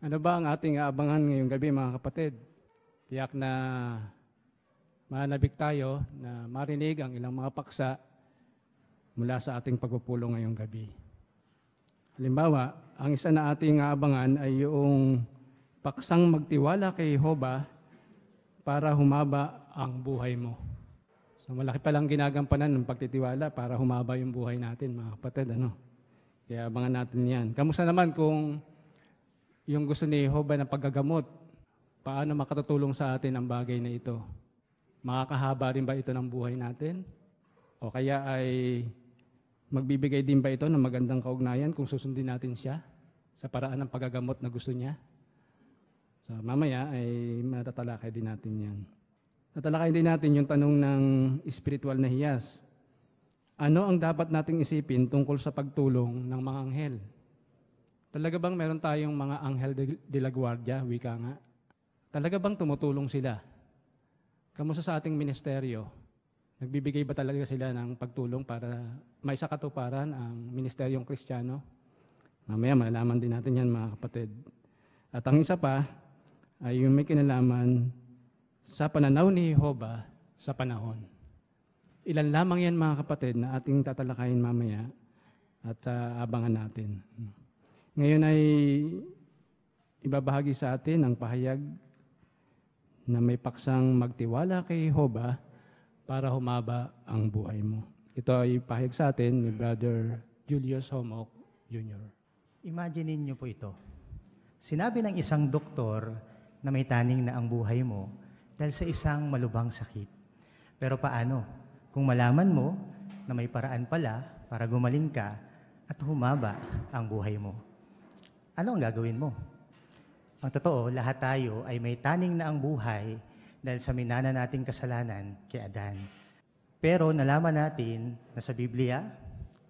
Ano ba ang ating aabangan ngayong gabi, mga kapatid? Tiyak na manabik tayo na marinig ang ilang mga paksa mula sa ating pagpupulong ngayong gabi. Halimbawa, ang isa na ating aabangan ay yung paksang magtiwala kay Jehovah para humaba ang buhay mo. So malaki palang ginagampanan ng pagtitiwala para humaba yung buhay natin, mga kapatid. Kaya abangan natin yan. Kamusta naman kung yung gusto ni Jehovah na paggagamot, paano makatutulong sa atin ang bagay na ito? Makakahaba rin ba ito ng buhay natin? O kaya ay magbibigay din ba ito ng magandang kaugnayan kung susundin natin siya sa paraan ng paggagamot na gusto niya? So mamaya ay matatalakay din natin yan. Tatalakay din natin yung tanong ng spiritual na hiyas. Ano ang dapat nating isipin tungkol sa pagtulong ng mga anghel? Talaga bang meron tayong mga anghel de la guardia, wika nga? Talaga bang tumutulong sila? Kamusta sa ating ministeryo? Nagbibigay ba talaga sila ng pagtulong para may sakatuparan ang ministeryong Kristiyano? Mamaya malalaman din natin yan, mga kapatid. At ang isa pa ay yung may kinalaman sa pananaw ni Jehovah sa panahon. Ilan lamang yan, mga kapatid, na ating tatalakayin mamaya at abangan natin. Ngayon ay ibabahagi sa atin ang pahayag na may paksang magtiwala kay Jehovah para humaba ang buhay mo. Ito ay pahayag sa atin ni Brother Julius Homok Jr. Imaginin niyo po ito. Sinabi ng isang doktor na may taning na ang buhay mo dahil sa isang malubhang sakit. Pero paano kung malaman mo na may paraan pala para gumaling ka at humaba ang buhay mo? Ano ang gagawin mo? Ang totoo, lahat tayo ay may taning na ang buhay dahil sa minana nating kasalanan kay Adan. Pero nalaman natin na sa Biblia,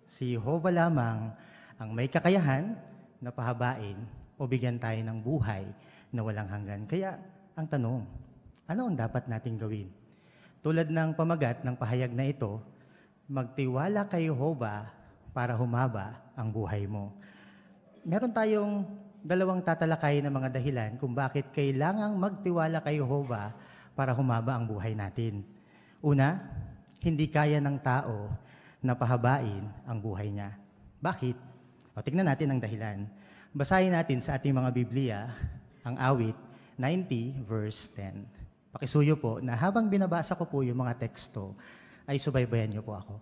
si Jehovah lamang ang may kakayahan na pahabain o bigyan tayo ng buhay na walang hanggan. Kaya ang tanong, ano ang dapat nating gawin? Tulad ng pamagat ng pahayag na ito, magtiwala kay Jehovah para humaba ang buhay mo. Meron tayong dalawang tatalakay na mga dahilan kung bakit kailangang magtiwala kay Jehovah para humaba ang buhay natin. Una, hindi kaya ng tao na pahabain ang buhay niya. Bakit? Tingnan natin ang dahilan. Basahin natin sa ating mga Biblia ang awit 90 verse 10. Pakisuyo po na habang binabasa ko po yung mga teksto, ay subaybayan niyo po ako.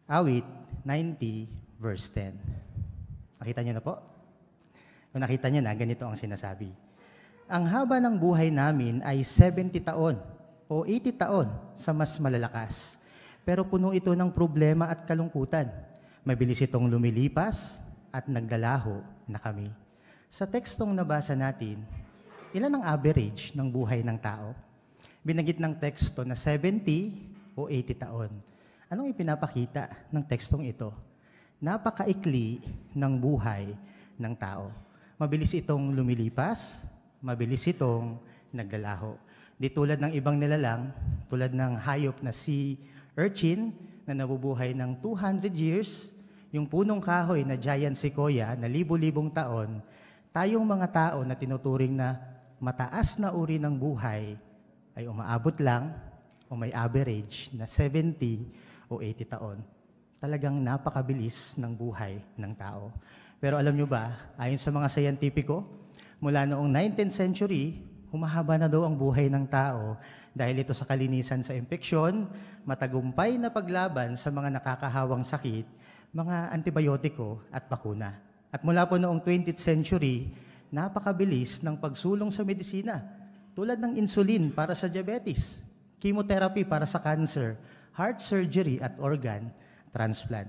Awit 90 verse 10. Nakita niyo na po? Kung nakita niyo na, ganito ang sinasabi. Ang haba ng buhay namin ay 70 taon o 80 taon sa mas malalakas. Pero puno ito ng problema at kalungkutan. Mabilis itong lumilipas at naglalaho na kami. Sa tekstong nabasa natin, ilan ang average ng buhay ng tao? Binanggit ng teksto na 70 o 80 taon. Anong ipinapakita ng tekstong ito? Napakaikli ng buhay ng tao. Mabilis itong lumilipas, mabilis itong naglalaho. Di tulad ng ibang nilalang, tulad ng hayop na si urchin na nabubuhay ng 200 years, yung punong kahoy na giant sequoia na libo-libong taon, tayong mga tao na tinuturing na mataas na uri ng buhay ay umaabot lang o may average na 70 o 80 taon. Talagang napakabilis ng buhay ng tao. Pero alam nyo ba, ayon sa mga scientifico, mula noong 19th century, humahaba na daw ang buhay ng tao dahil ito sa kalinisan sa impeksyon, matagumpay na paglaban sa mga nakakahawang sakit, mga antibiotiko at bakuna. At mula po noong 20th century, napakabilis ng pagsulong sa medisina, tulad ng insulin para sa diabetes, chemotherapy para sa cancer, heart surgery at organ transplant.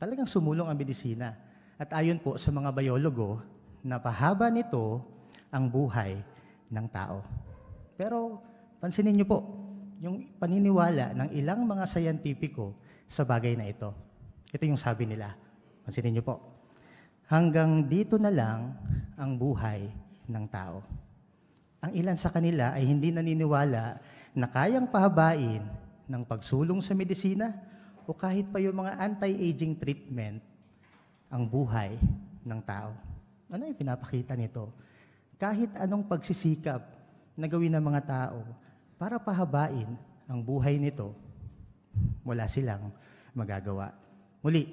Talagang sumulong ang medisina. At ayon po sa mga biologo, napahaba nito ang buhay ng tao. Pero pansinin niyo po, yung paniniwala ng ilang mga scientifico sa bagay na ito. Ito yung sabi nila. Pansinin niyo po. Hanggang dito na lang ang buhay ng tao. Ang ilan sa kanila ay hindi naniniwala na kayang pahabain ng pagsulong sa medisina o kahit pa yung mga anti-aging treatment ang buhay ng tao. Ano yung pinapakita nito? kahit anong pagsisikap na gawin ng mga tao para pahabain ang buhay nito, wala silang magagawa. Muli,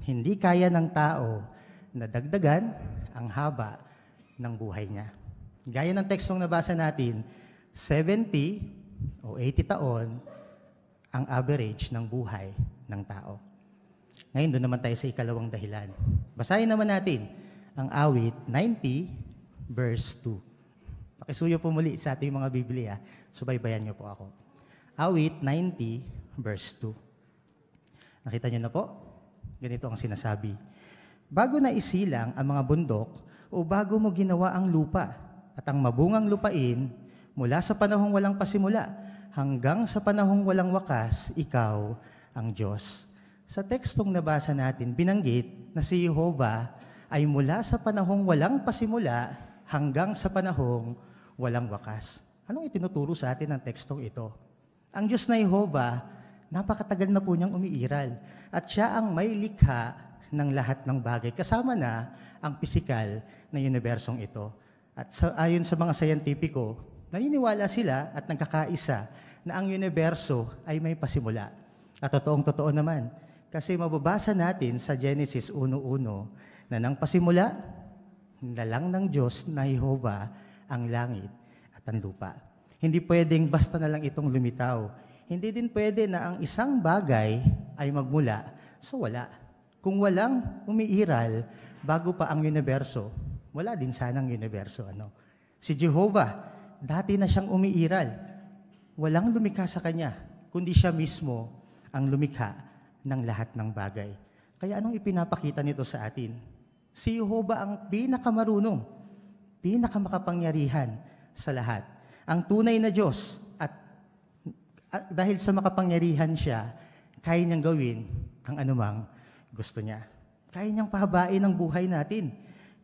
hindi kaya ng tao na dagdagan ang haba ng buhay niya. Gaya ng tekstong nabasa natin, 70 o 80 taon ang average ng buhay ng tao. Ngayon, doon naman tayo sa ikalawang dahilan. Basahin naman natin ang awit 90 verse 2. Pakisuyo po muli sa ating mga Biblia. Subaybayan niyo po ako. Awit 90 verse 2. Nakita niyo na po? Ganito ang sinasabi. Bago na isilang ang mga bundok o bago mo ginawa ang lupa at ang mabungang lupain mula sa panahong walang pasimula hanggang sa panahong walang wakas, ikaw ang Diyos. Sa tekstong nabasa natin, binanggit na si Jehovah ay mula sa panahong walang pasimula hanggang sa panahong walang wakas. Anong itinuturo sa atin ng tekstong ito? Ang Diyos na Jehovah, napakatagal na po niyang umiiral at siya ang may likha ng lahat ng bagay. Kasama na ang pisikal na unibersong ito. At ayon sa mga scientifico, naniniwala sila at nagkakaisa na ang universo ay may pasimula. At totoong-totoo naman, kasi mababasa natin sa Genesis 1:1 na nang pasimula, nilalang ng Diyos na Jehovah ang langit at ang lupa. Hindi pwedeng basta na lang itong lumitaw. Hindi din pwede na ang isang bagay ay magmula sa wala. Kung walang umiiral bago pa ang universo, wala din sanang universo. Si Jehovah, dati na siyang umiiral. Walang lumikha sa kanya, kundi siya mismo ang lumikha ng lahat ng bagay. Kaya anong ipinapakita nito sa atin? Si Jehovah ang pinakamarunong, pinakamakapangyarihan sa lahat. Ang tunay na Diyos at dahil sa makapangyarihan siya, kaya niyang gawin ang anumang gusto niya. Kaya niyang pahabain ang buhay natin.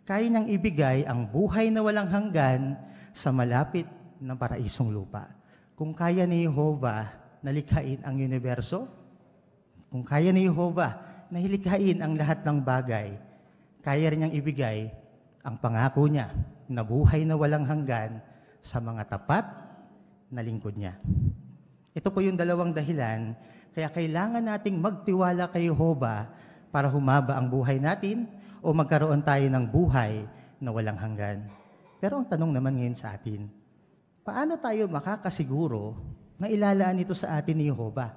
Kaya niyang ibigay ang buhay na walang hanggan sa malapit na paraisong lupa. Kung kaya ni Jehovah na likhain ang universo, kung kaya ni Jehovah na hilikhain ang lahat ng bagay, kaya rin niyang ibigay ang pangako niya na buhay na walang hanggan sa mga tapat na lingkod niya. Ito po yung dalawang dahilan, kaya kailangan nating magtiwala kay Jehovah para humaba ang buhay natin o magkaroon tayo ng buhay na walang hanggan. Pero ang tanong naman ngayon sa atin, paano tayo makakasiguro na ilalaan ito sa atin ni Jehovah?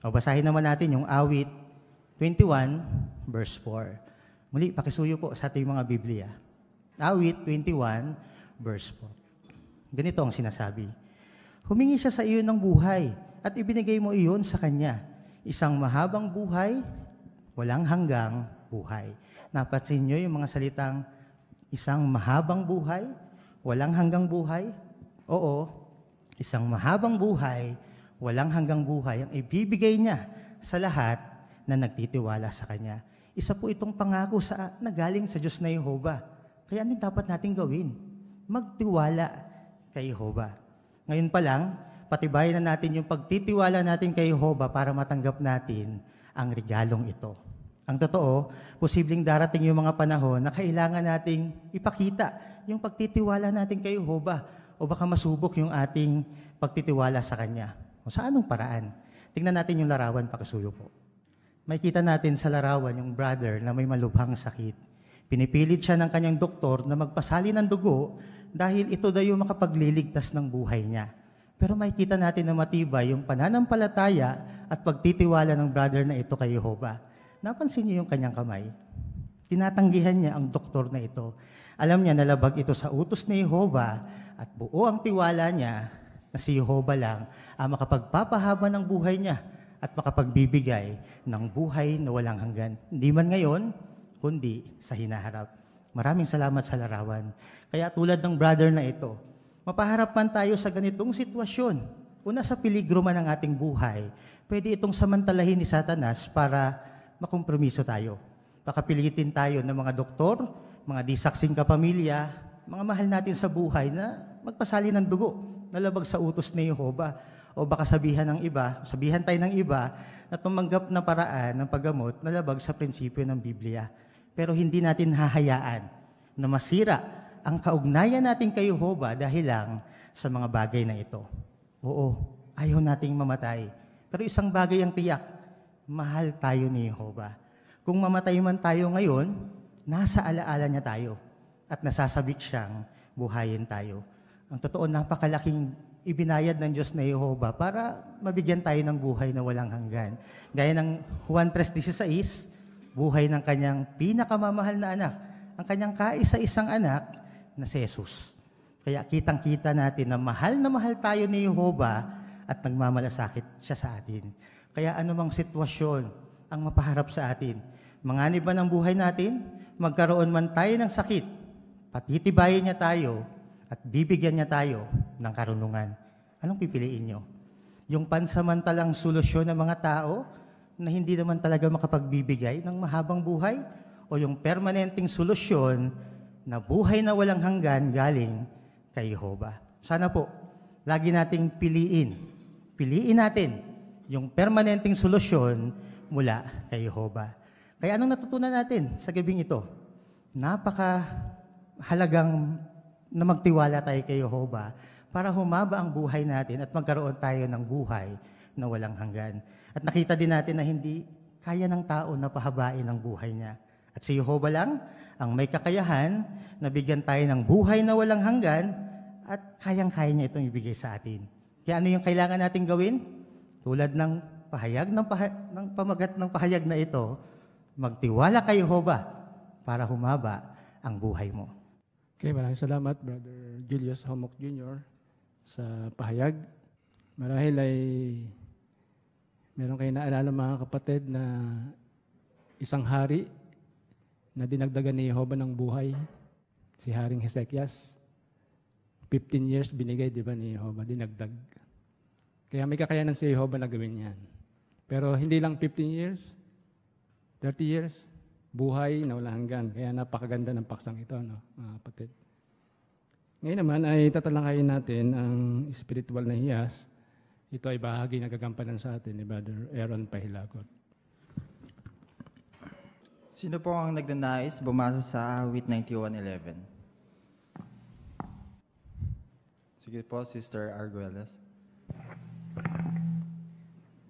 O basahin naman natin yung awit 21 verse 4. Muli, pakisuyo po sa ating mga Biblia. Awit 21 verse 4. Ganito ang sinasabi. Humingi siya sa iyo ng buhay at ibinigay mo iyon sa kanya. Isang mahabang buhay, walang hanggang buhay. Napansin niyo yung mga salitang isang mahabang buhay, walang hanggang buhay? Oo, isang mahabang buhay, walang hanggang buhay ang ibibigay niya sa lahat na nagtitiwala sa kanya. Isa po itong pangako na galing sa Diyos na Jehovah. Kaya ano dapat natin gawin? Magtiwala kay Jehovah. Ngayon pa lang, patibayan na natin yung pagtitiwala natin kay Jehovah para matanggap natin ang regalong ito. Ang totoo, posibleng darating yung mga panahon na kailangan nating ipakita yung pagtitiwala natin kay Jehovah o baka masubok yung ating pagtitiwala sa Kanya. O sa anong paraan? Tingnan natin yung larawan, pakisuyo po. May kita natin sa larawan yung brother na may malubhang sakit. Pinipilit siya ng kanyang doktor na magpasali ng dugo dahil ito daw yung makapagliligtas ng buhay niya. Pero makikita natin na matibay yung pananampalataya at pagtitiwala ng brother na ito kay Jehovah. Napansin niyo yung kanyang kamay? Tinatanggihan niya ang doktor na ito. Alam niya na labag ito sa utos ni Jehovah at buo ang tiwala niya na si Jehovah lang ang makapagpapahaba ng buhay niya at makapagbibigay ng buhay na walang hanggan. Hindi man ngayon, kundi sa hinaharap. Maraming salamat sa larawan. Kaya tulad ng brother na ito, mapaharap man tayo sa ganitong sitwasyon. Una sa peligro man ng ating buhay, pwede itong samantalahin ni Satanas para makompromiso tayo. Pakapilitin tayo ng mga doktor, mga disaksing kapamilya, mga mahal natin sa buhay na magpasali ng dugo, nalabag sa utos ni Jehovah. O baka sabihan tayo ng iba na tumanggap na paraan ng paggamot na labag sa prinsipyo ng Biblia. Pero hindi natin hahayaan na masira ang kaugnayan natin kay Jehovah dahil lang sa mga bagay na ito. Oo, ayaw nating mamatay. Pero isang bagay ang tiyak, mahal tayo ni Jehovah. Kung mamatay man tayo ngayon, nasa alaala niya tayo at nasasabik siyang buhayin tayo. Ang totoo, napakalaking ibinayad ng Diyos na Jehovah para mabigyan tayo ng buhay na walang hanggan. Gaya ng Juan 3:16, buhay ng kanyang pinakamamahal na anak, ang kanyang kaisa-isang anak na si Jesus. Kaya kitang-kita natin na mahal tayo ni Jehovah at nagmamalasakit siya sa atin. Kaya anumang sitwasyon ang mapaharap sa atin, manganib man ang buhay natin, magkaroon man tayo ng sakit, patitibayin niya tayo at bibigyan niya tayo ng karunungan. Anong pipiliin niyo? Yung pansamantalang solusyon ng mga tao na hindi naman talaga makapagbibigay ng mahabang buhay? O yung permanenteng solusyon na buhay na walang hanggan galing kay Jehovah? Sana po, lagi nating piliin natin yung permanenteng solusyon mula kay Jehovah. Kaya anong natutunan natin sa gabing ito? Napakahalagang na magtiwala tayo kay Jehovah para humaba ang buhay natin at magkaroon tayo ng buhay na walang hanggan. At nakita din natin na hindi kaya ng tao na pahabain ang buhay niya. At si Jehovah lang ang may kakayahan na bigyan tayo ng buhay na walang hanggan at kayang-kaya niya itong ibigay sa atin. Kaya ano yung kailangan natin gawin? Tulad ng pahayag ng pamagat ng pahayag na ito, magtiwala kay Jehovah para humaba ang buhay mo. Okay, maraming salamat, Brother Julius Homok Jr. sa pahayag. Marahil ay meron kayo naalala mga kapatid na isang hari na dinagdagan ni Jehovah ng buhay, si Haring Hezekias. 15 years binigay, di ba, ni Jehovah, dinagdag. Kaya may kakayanan si Jehovah na gawin yan. Pero hindi lang 15 years, 30 years, buhay na walang hanggan. Kaya napakaganda ng paksang ito, no, mga kapatid. Ngayon naman ay tatalakayin natin ang spiritual na hiyas. Ito ay bahagi na gagampanan sa atin ni Brother Aaron Pahilagot. Sino po ang nagnanais bumasa sa awit 91:11? Sige po, Sister Arguelles.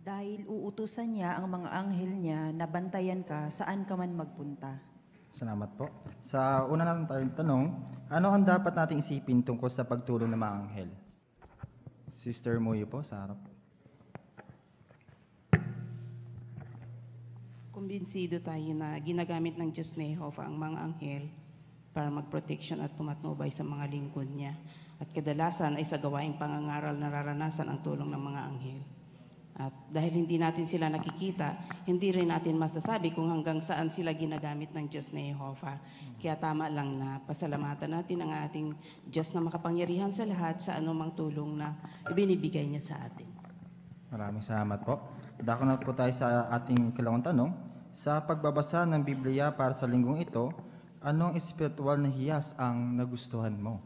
Dahil uutusan niya ang mga anghel niya na bantayan ka saan ka man magpunta. Salamat po. Sa una natin tayong tanong, ano ang dapat nating isipin tungkol sa pagtulong ng mga anghel? Sister Muyo po, sa harap. Kumbinsido tayo na ginagamit ng Diyos na Jehovah ang mga anghel para mag-protection at pumatnubay sa mga lingkod niya. At kadalasan ay sa gawaing pangangaral nararanasan ang tulong ng mga anghel. At dahil hindi natin sila nakikita, hindi rin natin masasabi kung hanggang saan sila ginagamit ng Diyos na Jehovah. Kaya tama lang na pasalamatan natin ang ating Diyos na makapangyarihan sa lahat sa anumang tulong na ibinibigay niya sa atin. Maraming salamat po. Dako na po tayo sa ating ikalawang tanong. Sa pagbabasa ng Biblia para sa linggong ito, anong espiritual na hiyas ang nagustuhan mo?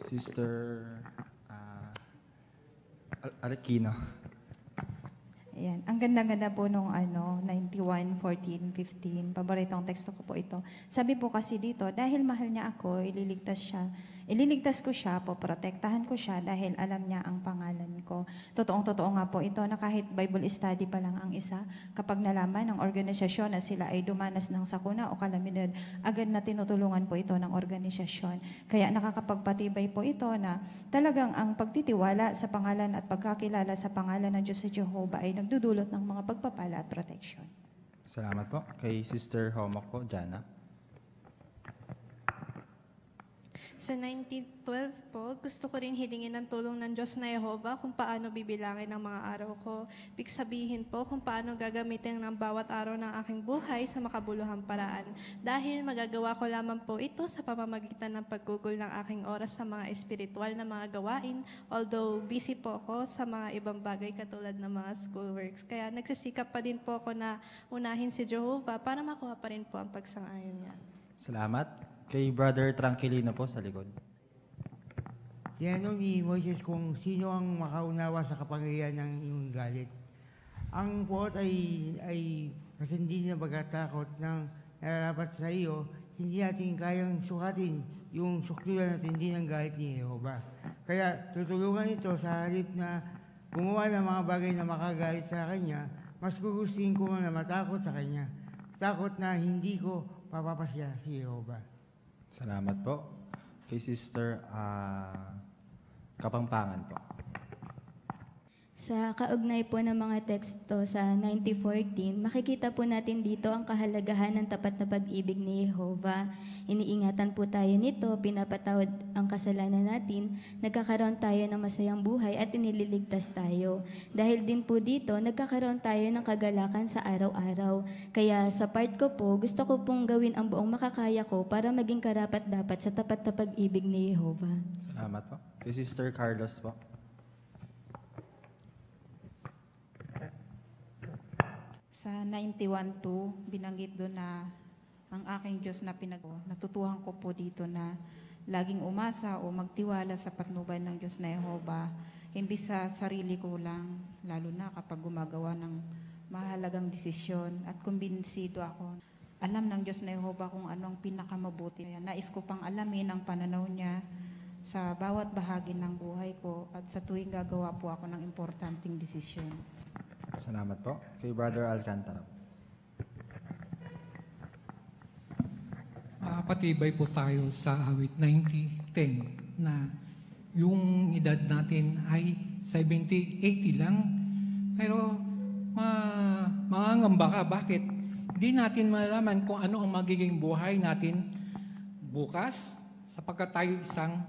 Sister Arekino. Ayan. Ang ganda-ganda po nung 91:14-15. Paboritong teksto ko po ito. Sabi po kasi dito, dahil mahal niya ako, ililigtas ko siya, poprotektahan ko siya dahil alam niya ang pangalan ko. Totoong-totoo nga po ito na kahit Bible study pa lang ang isa, kapag nalaman ng organisasyon na sila ay dumanas ng sakuna o kalamidad, agad na tinutulungan po ito ng organisasyon. Kaya nakakapagpatibay po ito na talagang ang pagtitiwala sa pangalan at pagkakilala sa pangalan ng Diyos sa Jehovah ay nagdudulot ng mga pagpapala at protection. Salamat po. Kay Sister Homok po, Jana. Sa 1912 po, gusto ko rin hilingin ng tulong ng Diyos na Jehovah kung paano bibilangin ang mga araw ko. Ibig sabihin po kung paano gagamitin ng bawat araw ng aking buhay sa makabuluhang paraan. Dahil magagawa ko lamang po ito sa pamamagitan ng paggugol ng aking oras sa mga espiritual na mga gawain, although busy po ako sa mga ibang bagay katulad ng mga schoolworks. Kaya nagsisikap pa din po ako na unahin si Jehovah para makuha pa rin po ang pagsang-ayon niya. Salamat. Kay Brother Tranquilino po sa likod. Tinanong ni Moises kung sino ang makaunawa sa kapangyarihan ng iyong galit. Ang quote ay kasi hindi na bagatakot ng nararapat sa iyo, hindi natin kayang sukatin yung sukdulan at hindi ng galit ni Jehovah. Kaya tutulungan ito sa halip na gumawa ng mga bagay na makagalit sa Kanya, mas gugustuhin ko na matakot sa Kanya. Takot na hindi ko papapasya si Jehovah. Salamat po. Kay Sister Kapampangan po. Sa kaugnay po ng mga teksto sa 90:14, makikita po natin dito ang kahalagahan ng tapat na pag-ibig ni Jehovah. Iniingatan po tayo nito, pinapatawad ang kasalanan natin, nagkakaroon tayo ng masayang buhay at inililigtas tayo. Dahil din po dito, nagkakaroon tayo ng kagalakan sa araw-araw. Kaya sa part ko po, gusto ko pong gawin ang buong makakaya ko para maging karapat-dapat sa tapat na pag-ibig ni Jehovah. Salamat po. Kay Sister Carlos po. Sa 91:2, binanggit doon na ang aking Diyos na natutuhan ko po dito na laging umasa o magtiwala sa patnubay ng Diyos na Jehovah, imbis sa sarili ko lang, lalo na kapag gumagawa ng mahalagang desisyon at kumbinsido ako. Alam ng Diyos na Jehovah kung ano ang pinakamabuti. Kaya nais ko pang alamin ang pananaw niya sa bawat bahagi ng buhay ko at sa tuwing gagawa po ako ng importanteng desisyon. Salamat po. Kay Brother Alcantara. Patibay po tayo sa awit 90:10 na yung edad natin ay 70, 80 lang. Pero mangangamba ka. Bakit? Hindi natin malalaman kung ano ang magiging buhay natin bukas sapagkat tayo isang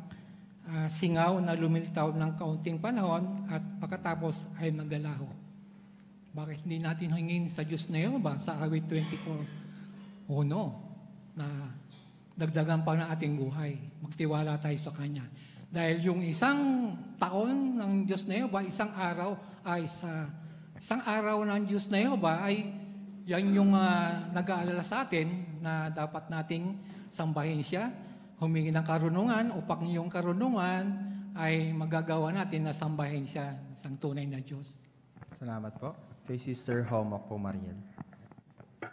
singaw na lumilitaw ng kaunting panahon at pagkatapos ay maglalaho. Bakit hindi natin hingin sa Diyos na Jehovah sa awit 24:1 na dagdagan pa ng ating buhay. Magtiwala tayo sa Kanya. Dahil yung isang taon ng Diyos na Jehovah, isang araw ng Diyos na Jehovah ay yan yung nag-aalala sa atin na dapat nating sambahin siya, humingi ng karunungan upang yung karunungan ay magagawa natin na sambahin siya isang tunay na Diyos. Salamat po. Kay Sister Homok po, Mariel.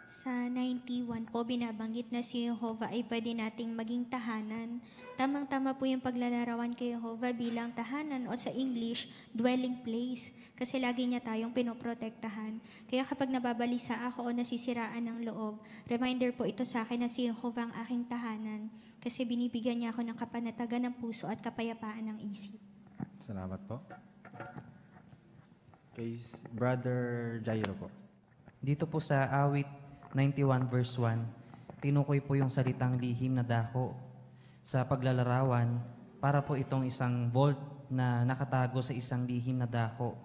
Sa 91 po, binabanggit na si Jehovah ay pwede nating maging tahanan. Tamang-tama po yung paglalarawan kay Jehovah bilang tahanan o sa English, dwelling place. Kasi lagi niya tayong pinoprotektahan. Kaya kapag nababalisa ako o nasisiraan ng loob, reminder po ito sa akin na si Jehovah ang aking tahanan. Kasi binibigyan niya ako ng kapanatagan ng puso at kapayapaan ng isip. Salamat po. Kay Brother Jairo po. Dito po sa awit 91:1, tinukoy po yung salitang lihim na dako sa paglalarawan para po itong isang vault na nakatago sa isang lihim na dako.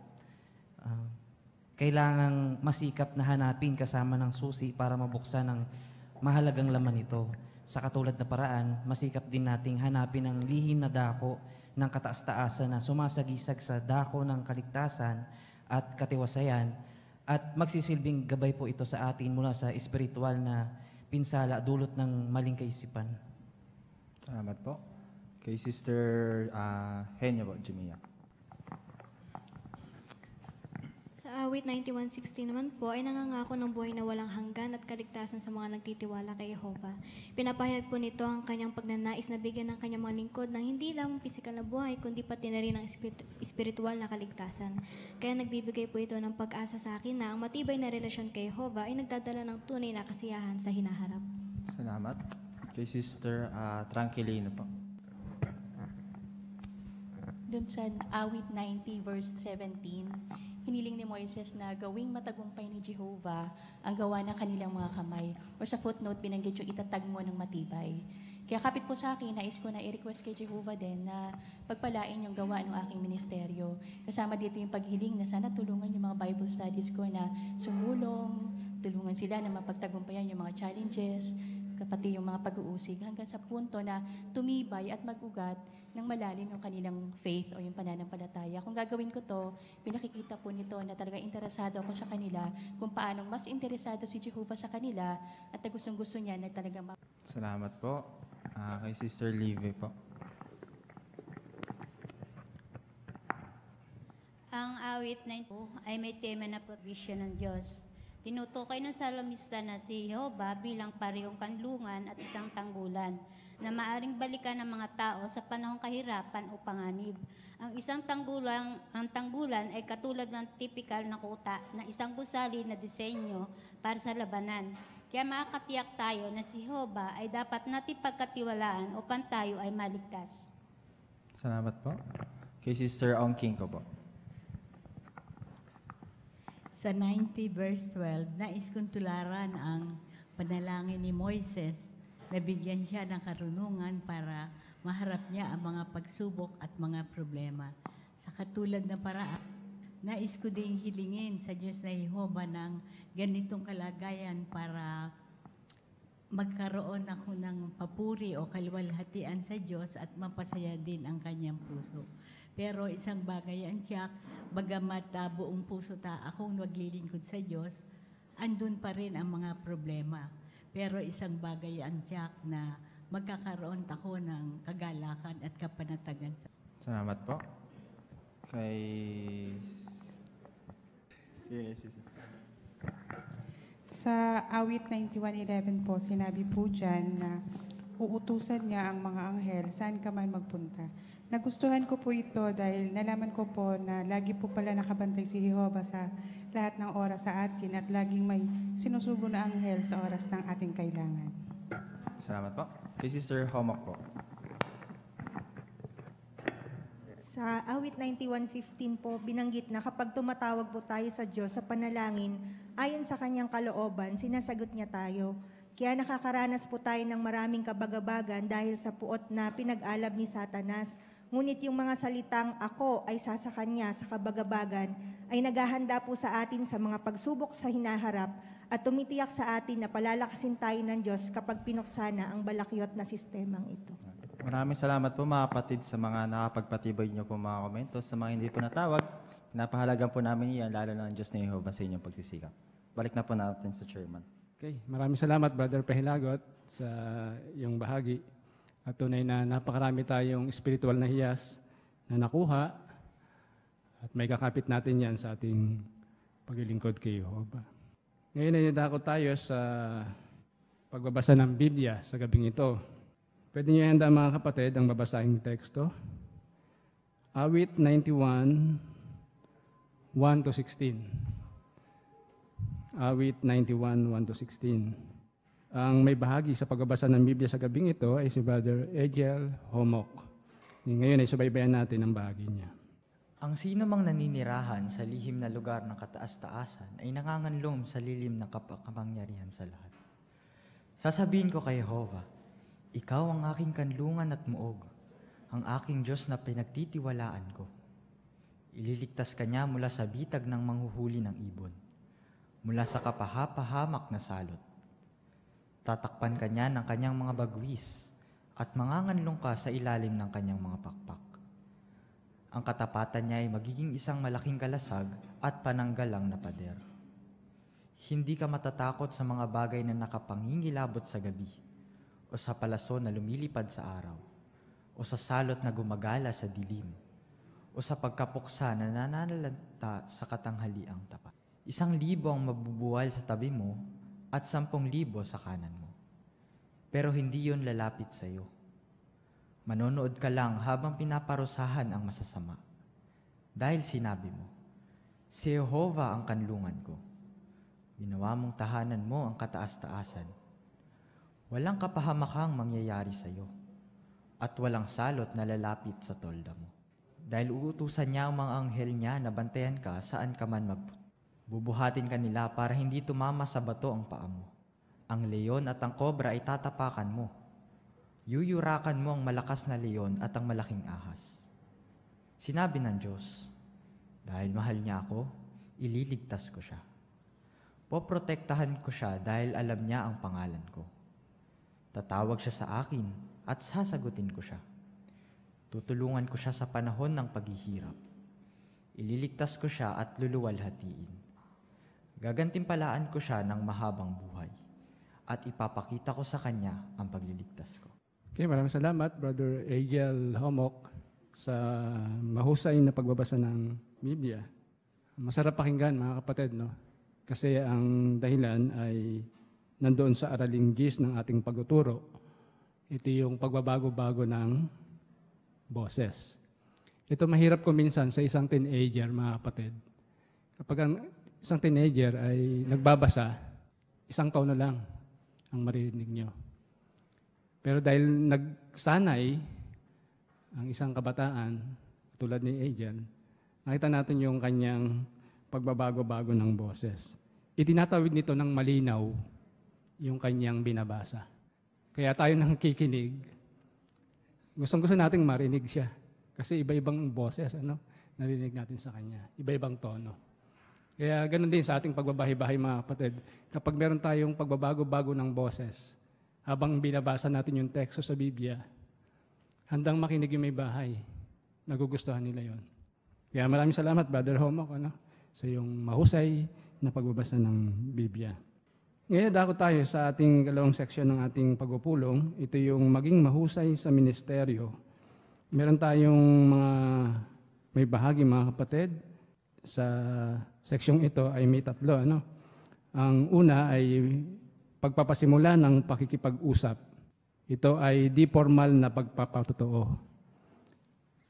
Kailangang masikap na hanapin kasama ng susi para mabuksan ang mahalagang laman nito. Sa katulad na paraan, masikap din nating hanapin ang lihim na dako ng kataas-taasan na sumasagisag sa dako ng kaligtasan at katiwasayan at magsisilbing gabay po ito sa atin mula sa espiritual na pinsala dulot ng maling kaisipan. Salamat po. Kay Sister Henya po, Jimia. Sa awit 91:16 naman po ay nangangako ng buhay na walang hanggan at kaligtasan sa mga nagtitiwala kay Jehovah. Pinapahayag po nito ang kanyang pagnanais na bigyan ng kanyang mga lingkod ng hindi lamang pisikal na buhay, kundi pati na rin ang espiritual na kaligtasan. Kaya nagbibigay po ito ng pag-asa sa akin na ang matibay na relasyon kay Jehovah ay nagdadala ng tunay na kasiyahan sa hinaharap. Salamat. Kay Sister Tranquilino po. Doon sa awit 90:17, hiniling ni Moises na gawing matagumpay ni Jehovah ang gawa ng kanilang mga kamay. Or sa footnote, binanggit yung itatag mo ng matibay. Kaya kapit po sa akin, nais ko na i-request kay Jehovah din na pagpalain yung gawa ng aking ministeryo. Kasama dito yung paghiling na sana tulungan yung mga Bible studies ko na sumulong, tulungan sila na mapagtagumpayan yung mga challenges, kapati yung mga pag-uusig hanggang sa punto na tumibay at mag-ugat ng malalim yung kanilang faith o yung pananampalataya. Kung gagawin ko to, pinakikita po nito na talaga interesado ako sa kanila kung paanong mas interesado si Jehovah sa kanila at na gustong-gusto niya na talaga Salamat po. Kay Sister Livy po. Ang awit 9 po ay may tema na provision ng Diyos. Tinutukoy ng salmista na si Jehovah bilang parehong kanlungan at isang tanggulan na maaring balikan ng mga tao sa panahong kahirapan o panganib. Ang tanggulan ay katulad ng tipikal na kuta na isang gusali na disenyo para sa labanan. Kaya makakatiyak tayo na si Jehovah ay dapat natin pagkatiwalaan upang tayo ay maligtas. Salamat po. Kay Sister Ongking ko po. Sa 90 verse 12, nais kong tularan ang panalangin ni Moises na bigyan siya ng karunungan para maharap niya ang mga pagsubok at mga problema. Sa katulad na paraan, nais ko ding hilingin sa Diyos na Jehovah ng ganitong kalagayan para magkaroon ako ng papuri o kaluwalhatian sa Diyos at mapasaya din ang kanyang puso. Pero isang bagay ang tiyak, bagamat buong puso akong naglilingkod sa Diyos, andun pa rin ang mga problema. Pero isang bagay ang tiyak na magkakaroon ako ng kagalakan at kapanatagan sa Salamat po. Kay... Sa awit 91:11 po, sinabi po dyan na uutusan niya ang mga anghel saan ka man magpunta. Nagustuhan ko po ito dahil nalaman ko po na lagi po pala nakabantay si Jehovah sa lahat ng oras sa atin at laging may sinusugo na anghel sa oras ng ating kailangan. Salamat po. Kay Sister Homok po. Sa awit 91:15 po, binanggit na kapag tumatawag po tayo sa Diyos sa panalangin, ayon sa kanyang kalooban, sinasagot niya tayo. Kaya nakakaranas po tayo ng maraming kabagabagan dahil sa puot na pinag-alab ni Satanas. Ngunit yung mga salitang ako ay sasa kanya sa kabagabagan ay naghahanda po sa atin sa mga pagsubok sa hinaharap at tumitiyak sa atin na palalakasin tayo ng Diyos kapag pinuksa na ang balakyot na sistemang ito. Maraming salamat po mga kapatid sa mga nakapagpatibay niyo po mga komento. Sa mga hindi po natawag, pinapahalagan po namin iyan lalo na ang Diyos na Jehovah sa inyong pagsisikap. Balik na po natin sa chairman. Okay, maraming salamat Brother Pehilagot sa iyong bahagi. At tunay na napakarami tayong spiritual na hiyas na nakuha at may kakapit natin yan sa ating paglilingkod kay Jehovah. Ngayon ay nadako tayo sa pagbabasa ng Biblia sa gabing ito. Pwede niyo handa mga kapatid ang babasahing teksto. Awit 91, 1-16. Awit 91, 1-16. Ang may bahagi sa pagbabasa ng Biblia sa gabing ito ay si Brother Egiel Homok. Ngayon ay subaybayan natin ang bahagi niya. Ang sino mang naninirahan sa lihim na lugar ng kataas-taasan ay nanganganlom sa lilim ng kapangyarihan sa lahat. Sasabihin ko kay Jehovah, ikaw ang aking kanlungan at muog, ang aking Diyos na pinagtitiwalaan ko. Ililigtas ka niya mula sa bitag ng manghuhuli ng ibon, mula sa kapahapahamak na salot. Tatakpan ka niya ng kanyang mga bagwis at manganganlong ka sa ilalim ng kanyang mga pakpak. Ang katapatan niya ay magiging isang malaking kalasag at pananggalang na pader. Hindi ka matatakot sa mga bagay na nakapangingilabot sa gabi, o sa palaso na lumilipad sa araw, o sa salot na gumagala sa dilim, o sa pagkapuksa na nananalanta sa katanghaliang tapat. 1,000 ang mabubuwal sa tabi mo at 10,000 sa kanan mo. Pero hindi yon lalapit sa iyo. Manonood ka lang habang pinaparusahan ang masasama. Dahil sinabi mo, si Jehovah ang kanlungan ko. Ginawa mong tahanan mo ang kataas-taasan. Walang kapahamakang mangyayari sa iyo, at walang salot na lalapit sa tolda mo. Dahil uutusan niya ang mga anghel niya na bantayan ka saan ka man magpunta. Bubuhatin ka nila para hindi tumama sa bato ang paa mo. Ang leon at ang kobra ay tatapakan mo. Yuyurakan mo ang malakas na leon at ang malaking ahas. Sinabi ng Diyos, dahil mahal niya ako, ililigtas ko siya. Poprotektahan ko siya dahil alam niya ang pangalan ko. Tatawag siya sa akin at sasagutin ko siya. Tutulungan ko siya sa panahon ng paghihirap. Ililigtas ko siya at luluwalhatiin. Gagantimpalaan ko siya ng mahabang buhay at ipapakita ko sa kanya ang pagliligtas ko. Okay, maraming salamat Brother Egiel Homok sa mahusay na pagbabasa ng Biblia. Masarap pakinggan mga kapatid, no? Kasi ang dahilan ay nandoon sa araling gist ng ating pagtuturo. Ito yung pagbabago-bago ng boses. Ito mahirap ko minsan sa isang teenager, mga kapatid. Kapag ang isang teenager ay nagbabasa, isang tono lang ang marinig nyo. Pero dahil nagsanay ang isang kabataan, tulad ni Agent, nakita natin yung kanyang pagbabago-bago ng boses. Itinatawid nito ng malinaw yung kanyang binabasa. Kaya tayo nang kikinig, gustong-gusto nating marinig siya. Kasi iba-ibang boses, narinig natin sa kanya. Iba-ibang tono. Kaya ganun din sa ating pagbabahay-bahay, mga kapatid. Kapag meron tayong pagbabago-bago ng boses, habang binabasa natin yung teksto sa Biblia, handang makinig yung may bahay. Nagugustuhan nila yon. Kaya maraming salamat, Brother Homok, sa iyong mahusay na pagbabasa ng Biblia. Ngayon, dako tayo sa ating kalawang seksyon ng ating pagpupulong. Ito yung maging mahusay sa ministeryo. Meron tayong mga may bahagi, mga kapatid. Sa seksyong ito ay may 3. Ang una ay pagpapasimula ng pakikipag-usap. Ito ay di formal na pagpapatotoo.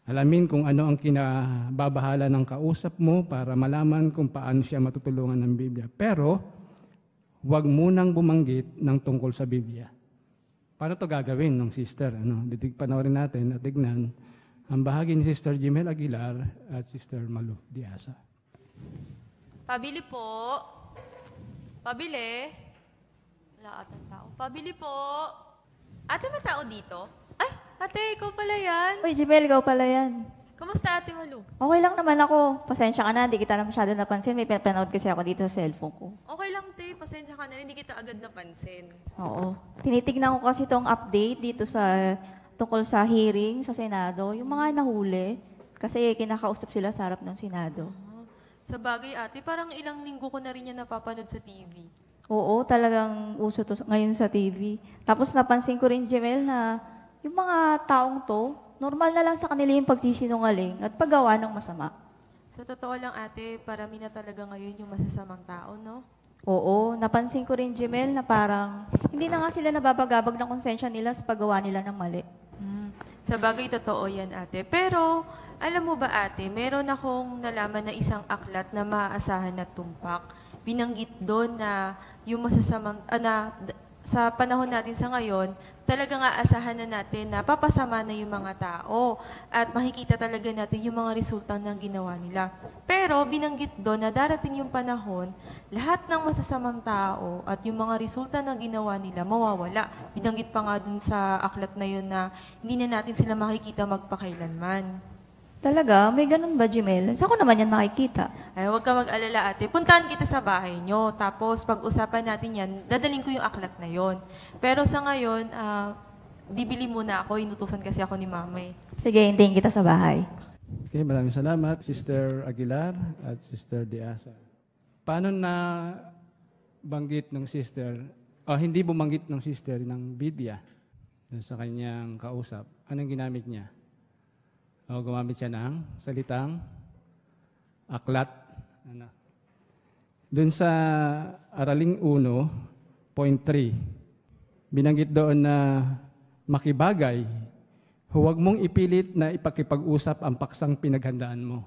Alamin kung ano ang kinababahala ng kausap mo para malaman kung paano siya matutulungan ng Biblia. Pero, huwag munang bumanggit ng tungkol sa Biblia. Paano ito gagawin ng sister? Panoorin natin at tignan ang bahagi ni Sister Jimel Aguilar at Sister Malu Diasa. Pabili po. Pabili. Wala atang tao. Pabili po. Ate, may tao dito? Ay, ate, ikaw pala yan. Uy, Jimel, ikaw pala yan. Kamusta, Ate Malu? Okay lang naman ako. Pasensya ka na, hindi kita na masyado napansin. May pinapanood kasi ako dito sa cellphone ko. Okay lang, te. Pasensya ka na. Hindi kita agad napansin. Oo. Tinitignan ko kasi itong update dito sa tungkol sa hearing sa Senado. Yung mga nahuli, kasi kinakausap sila sa harap ng Senado. Sa bagay, ate, parang ilang linggo ko na rin yan napapanood sa TV. Oo, talagang uso to ngayon sa TV. Tapos napansin ko rin, Jemel, na yung mga taong to, normal na lang sa kanila yung pagsisinungaling at paggawa ng masama. Sa totoo lang, ate, parami na talaga ngayon yung masasamang tao, no? Oo, napansin ko rin, Jemel, na parang hindi na nga sila nababagabag ng konsensya nila sa paggawa nila ng mali. Sa bagay, totoo yan, ate. Pero, alam mo ba, ate, meron akong nalaman na isang aklat na maaasahan na tumpak. Binanggit doon na yung masasamang, sa panahon natin sa ngayon, talagang aasahan na natin na papasama na yung mga tao at makikita talaga natin yung mga resulta ng ginawa nila. Pero binanggit doon na darating yung panahon, lahat ng masasamang tao at yung mga resulta ng ginawa nila mawawala. Binanggit pa nga doon sa aklat na yun na hindi na natin sila makikita magpakailanman. Talaga? May ganun ba, Jimel? Saan ko naman yan makikita? Ay, huwag ka mag-alala, ate. Puntahan kita sa bahay nyo. Tapos, pag-usapan natin yan, dadaling ko yung aklat na yon. Pero sa ngayon, bibili muna ako. Inutusan kasi ako ni Mamay. Sige, hintayin kita sa bahay. Okay, maraming salamat, Sister Aguilar at Sister Diasa. Paano na banggit ng sister, hindi bumanggit ng sister ng Biblia sa kanyang kausap? Anong ginamit niya? Gumamit siya ng salitang aklat. Doon sa Araling 1.3, binanggit doon na makibagay, huwag mong ipilit na ipakipag-usap ang paksang pinaghandaan mo.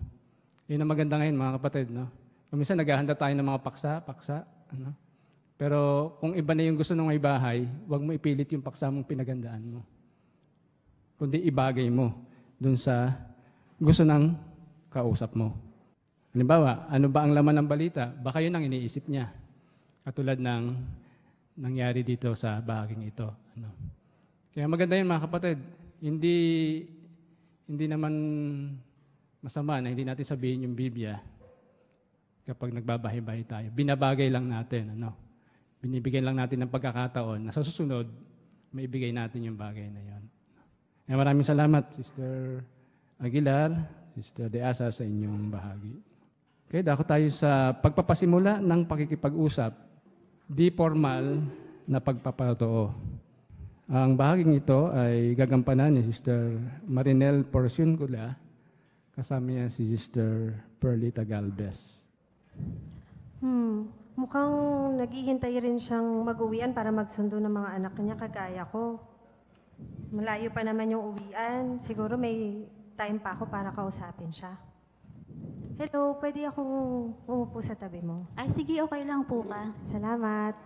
Yun ang maganda ngayon, mga kapatid. No? Minsan naghahanda tayo ng mga paksa. Pero kung iba na yung gusto ng may bahay, huwag mo ipilit yung paksa mong pinaghandaan mo. Kundi ibagay mo dun sa gusto ng kausap mo. Halimbawa, ano ba ang laman ng balita? Baka yun ang iniisip niya. Katulad ng nangyari dito sa bahaging ito. Kaya maganda yun, mga kapatid. Hindi naman masama na hindi natin sabihin yung Biblia kapag nagbabahay-bahay tayo. Binabagay lang natin. Binibigyan lang natin ng pagkakataon na sa susunod, maibigay natin yung bagay na yon. Maraming salamat, Sister Aguilar, Sister Diasa, sa inyong bahagi. Okay, dako tayo sa pagpapasimula ng pakikipag-usap, di formal na pagpapatotoo. Ang bahaging ito ay gagampanan ni Sister Marinel Porciuncula, kasama niya si Sister Perlita Galvez. Mukhang naghihintay rin siyang mag-uwian para magsundo ng mga anak niya kagaya ko. Malayo pa naman yung uwian. Siguro may time pa ako para kausapin siya. Hello, pwede akong umupo sa tabi mo? Ay, sige, okay lang po ka. Salamat.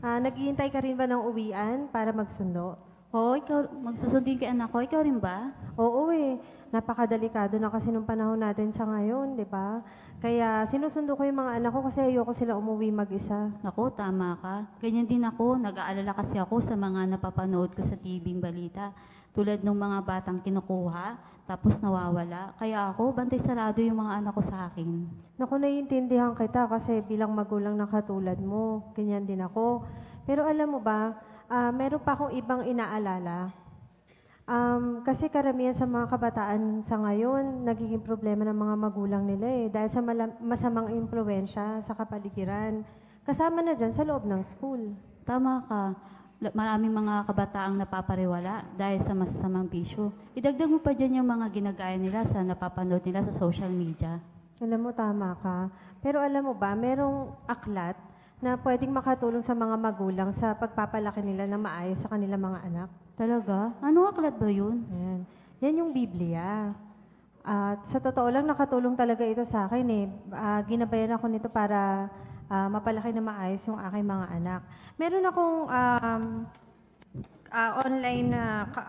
Naghihintay ka rin ba ng uwian para magsundo? Oo, ikaw, magsusundin kay anak ko. Ikaw rin ba? Oo eh. Napakadelikado na kasi nung panahon natin sa ngayon, di ba? Kaya sinusundo ko yung mga anak ko kasi ayoko sila umuwi mag-isa. Naku, tama ka. Ganyan din ako. Nag-aalala kasi ako sa mga napapanood ko sa TV-ng balita. Tulad ng mga batang kinukuha, tapos nawawala. Kaya ako, bantay sarado yung mga anak ko sa akin. Naku, naiintindihan kita kasi bilang magulang na katulad mo, ganyan din ako. Pero alam mo ba, meron pa akong ibang inaalala. Kasi karamihan sa mga kabataan sa ngayon, nagiging problema ng mga magulang nila dahil sa masamang impluwensya sa kapaligiran. Kasama na dyan sa loob ng school. Tama ka. Maraming mga kabataang napapariwala dahil sa masasamang bisyo. Idagdag mo pa dyan yung mga ginagaya nila sa napapanood nila sa social media. Alam mo, tama ka. Pero alam mo ba, merong aklat na pwedeng makatulong sa mga magulang sa pagpapalaki nila na maayos sa kanilang mga anak. Talaga? Anong aklat ba yun? Yan yung Biblia. At sa totoo lang, nakatulong talaga ito sa akin ginabayan ako nito para mapalaki na maayos yung aking mga anak. Meron akong online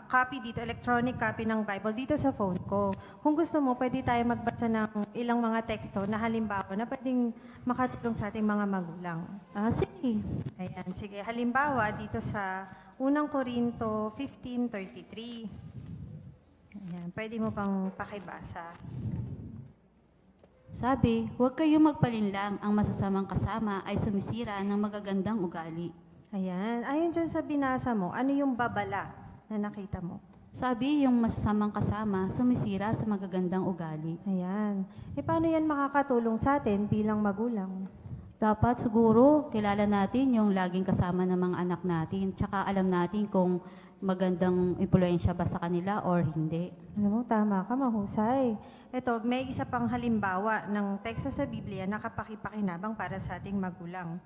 copy dito, electronic copy ng Bible dito sa phone ko. Kung gusto mo, pwede tayo magbasa ng ilang mga teksto na halimbawa na pwedeng makatulong sa ating mga magulang. Sige. Ayan, sige. Halimbawa, dito sa 1 Corinto 15:33. Ayan, pwede mo pang pakibasa. Sabi, huwag kayong magpalinlang, ang masasamang kasama ay sumisira ng magagandang ugali. Ayan, ayon dyan sa binasa mo, ano yung babala na nakita mo? Sabi, yung masasamang kasama sumisira sa magagandang ugali. Ayan. Paano yan makakatulong sa atin bilang magulang? Dapat siguro kilala natin yung laging kasama ng mga anak natin, tsaka alam natin kung magandang impluensya ba sa kanila or hindi. Alam mo, tama ka, mahusay. Ito, may isa pang halimbawa ng teksto sa Biblia na kapakipakinabang para sa ating magulang.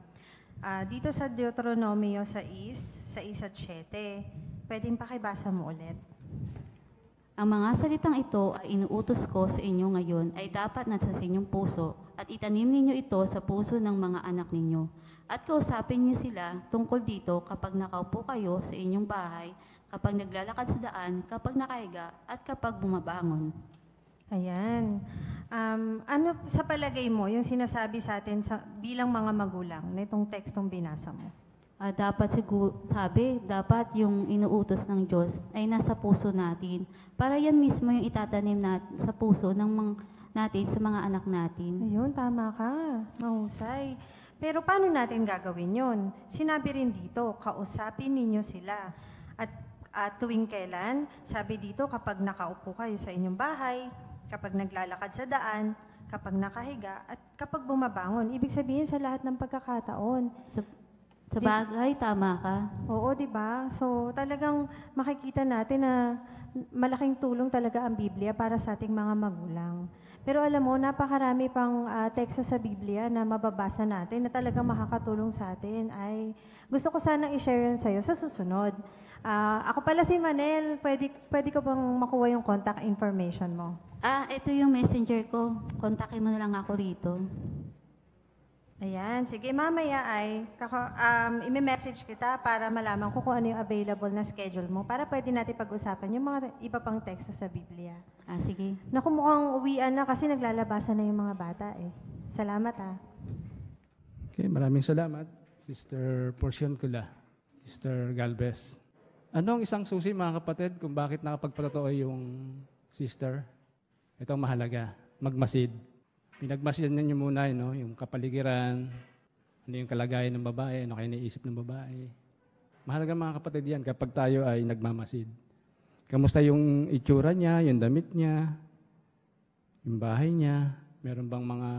Dito sa Deuteronomio 6:6-7, pwedeng pakibasa mo ulit. Ang mga salitang ito ay inuutos ko sa inyo ngayon ay dapat nasa inyong puso at itanim ninyo ito sa puso ng mga anak ninyo. At kausapin niyo sila tungkol dito kapag nakaupo kayo sa inyong bahay, kapag naglalakad sa daan, kapag nakahiga, at kapag bumabangon. Ayan. Ano sa palagay mo yung sinasabi sa atin bilang mga magulang na itong tekstong binasa mo? Dapat dapat yung inuutos ng Diyos ay nasa puso natin. Para yan mismo yung itatanim natin sa puso natin sa mga anak natin. Ayun, tama ka. Mahusay. Pero paano natin gagawin yon? Sinabi rin dito, kausapin ninyo sila. At tuwing kailan, sabi dito kapag nakaupo kayo sa inyong bahay, kapag naglalakad sa daan, kapag nakahiga, at kapag bumabangon. Ibig sabihin sa lahat ng pagkakataon. Sa bagay, tama ka. Oo, di ba? So, talagang makikita natin na malaking tulong talaga ang Biblia para sa ating mga magulang. Pero alam mo, napakarami pang teksto sa Biblia na mababasa natin na talagang makakatulong sa atin. Gusto ko sanang i-share yan sa'yo sa susunod. Ako pala si Manel. Pwede ko bang makuha yung contact information mo? Ito yung messenger ko. Kontakin mo na lang ako rito. Ayan, sige, mamaya ay i-message kita para malaman ko kung ano yung available na schedule mo para pwede natin pag-usapan yung mga iba pang teksto sa Biblia. Sige. Naku, mukhang uwian na kasi naglalabasan na yung mga bata Salamat Okay, maraming salamat, Sister Porcion Kula, Sister Galvez. Anong isang susi, mga kapatid, kung bakit nakapagpatotoo yung sister? Ito ang mahalaga, magmasid. Pinagmasdan niyo muna yung kapaligiran, ano yung kalagayan ng babae, ano kayo naisip ng babae. Mahalaga, mga kapatid, yan kapag tayo ay nagmamasid. Kamusta yung itsura niya, yung damit niya, yung bahay niya, meron bang mga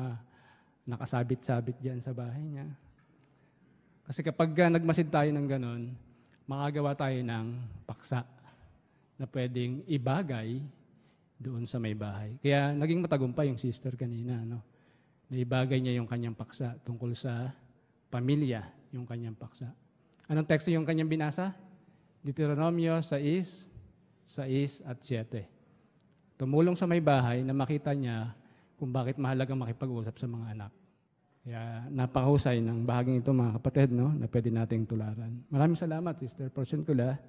nakasabit-sabit dyan sa bahay niya. Kasi kapag nagmasid tayo ng ganon, makagawa tayo ng paksa na pwedeng ibagay doon sa may bahay. Kaya naging matagumpay yung sister kanina. Naibagay niya yung kanyang paksa tungkol sa pamilya yung kanyang paksa. Anong teksto yung kanyang binasa? Deuteronomio 6, 6 at 7. Tumulong sa may bahay na makita niya kung bakit mahalagang makipag-usap sa mga anak. Kaya napakahusay ng bahaging ito mga kapatid, no, na pwede nating tularan. Maraming salamat, Sister Porciuncula,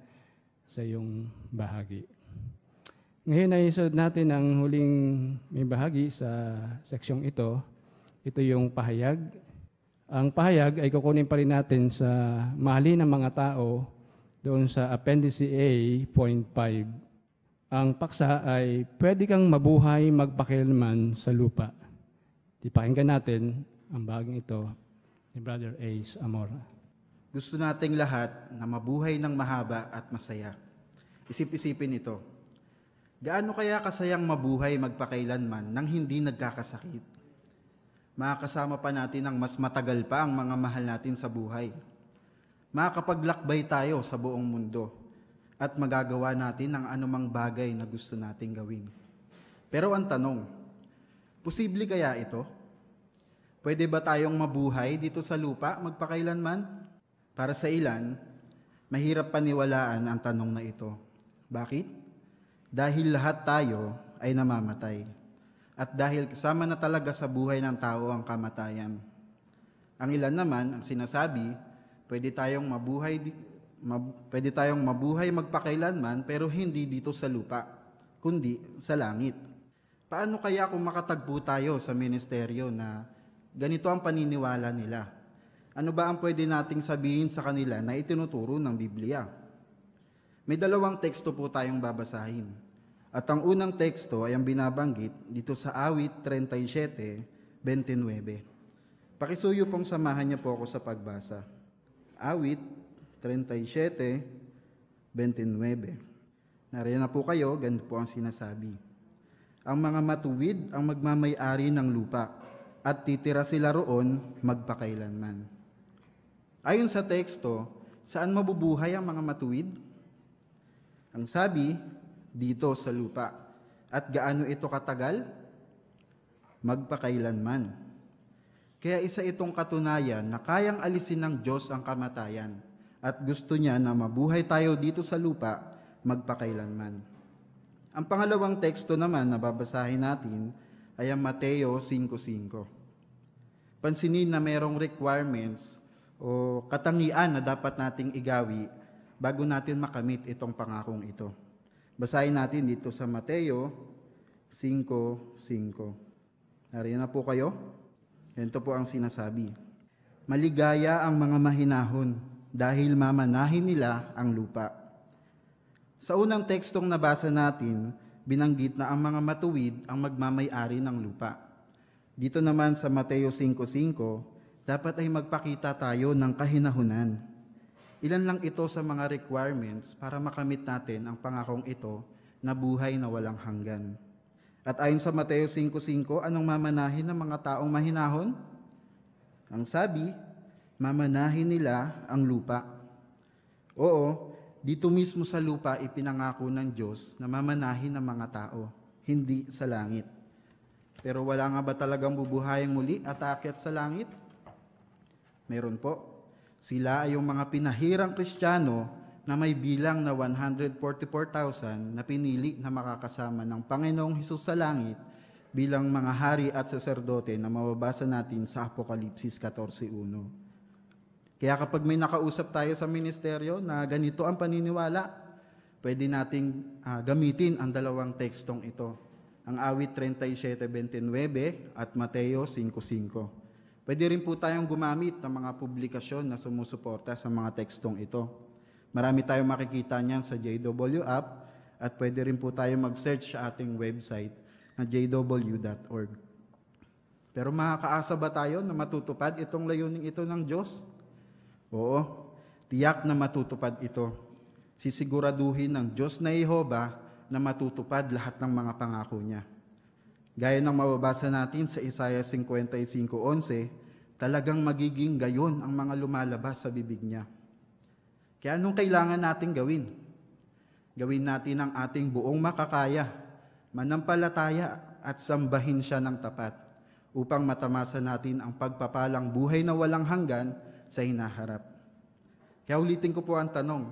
sa iyong bahagi. Ngayon ay isunod natin ang huling may bahagi sa seksyong ito. Ito yung pahayag. Ang pahayag ay kukunin pa rin natin sa mahalin ng mga tao doon sa Appendix A, point 5. Ang paksa ay pwede kang mabuhay magpakailanman sa lupa. Ipakinggan natin ang bahaging ito ni Brother Ace Amora. Gusto nating lahat na mabuhay ng mahaba at masaya. Isip-isipin ito. Gaano kaya kasayang mabuhay magpakailanman nang hindi nagkakasakit? Makakasama pa natin ang mas matagal pa ang mga mahal natin sa buhay. Makakapaglakbay tayo sa buong mundo at magagawa natin ang anumang bagay na gusto nating gawin. Pero ang tanong, posible kaya ito? Pwede ba tayong mabuhay dito sa lupa magpakailanman? Para sa ilan, mahirap paniwalaan ang tanong na ito. Bakit? Dahil lahat tayo ay namamatay. At dahil kasama na talaga sa buhay ng tao ang kamatayan. Ang ilan naman, ang sinasabi, pwede tayong mabuhay magpakailanman pero hindi dito sa lupa, kundi sa langit. Paano kaya kung makatagpo tayo sa ministeryo na ganito ang paniniwala nila? Ano ba ang pwede nating sabihin sa kanila na itinuturo ng Biblia? May dalawang teksto po tayong babasahin. At ang unang teksto ay ang binabanggit dito sa Awit 37:29. Pakisuyo pong samahan niyo po ako sa pagbasa. Awit 37:29. Nariyan na po kayo, ganito po ang sinasabi. Ang mga matuwid ang magmamay-ari ng lupa at titira sila roon magpakailanman. Ayon sa teksto, saan mabubuhay ang mga matuwid? Ang sabi, dito sa lupa. At gaano ito katagal? Magpakailanman. Kaya isa itong katunayan na kayang alisin ng Diyos ang kamatayan at gusto niya na mabuhay tayo dito sa lupa magpakailanman. Ang pangalawang teksto naman na babasahin natin ay ang Mateo 5:5. Pansinin na mayroong requirements o katangian na dapat nating igawi bago natin makamit itong pangakong ito. Basahin natin dito sa Mateo 5:5. Nariyan na po kayo? Ito po ang sinasabi. Maligaya ang mga mahinahon dahil mamanahin nila ang lupa. Sa unang tekstong nabasa natin, binanggit na ang mga matuwid ang magmamay-ari ng lupa. Dito naman sa Mateo 5:5, dapat ay magpakita tayo ng kahinahunan. Ilan lang ito sa mga requirements para makamit natin ang pangakong ito na buhay na walang hanggan. At ayon sa Mateo 5:5, anong mamanahin ng mga taong mahinahon? Ang sabi, mamanahin nila ang lupa. Oo, dito mismo sa lupa ipinangako ng Diyos na mamanahin ng mga tao, hindi sa langit. Pero wala nga ba talagang bubuhayang muli at aakyat sa langit? Meron po. Sila ay yung mga pinahirang Kristiyano na may bilang na 144,000 na pinili na makakasama ng Panginoong Hesus sa langit bilang mga hari at saserdote na mababasa natin sa Apokalipsis 14:1. Kaya kapag may nakausap tayo sa ministeryo na ganito ang paniniwala, pwede nating gamitin ang dalawang tekstong ito, ang Awit 37:29 at Mateo 5:5. Pwede rin po tayong gumamit ng mga publikasyon na sumusuporta sa mga tekstong ito. Marami tayong makikita niyan sa JW app at pwede rin po tayong mag-search sa ating website na jw.org. Pero makakaasa ba tayo na matutupad itong layuning ito ng Diyos? Oo, tiyak na matutupad ito. Sisiguraduhin ng Diyos na Jehova na matutupad lahat ng mga pangako niya. Gaya ng mababasa natin sa Isaiah 55:11, talagang magiging gayon ang mga lumalabas sa bibig niya. Kaya anong kailangan nating gawin? Gawin natin ang ating buong makakaya, manampalataya at sambahin siya ng tapat upang matamasa natin ang pagpapalang buhay na walang hanggan sa hinaharap. Kaya ulitin ko po ang tanong,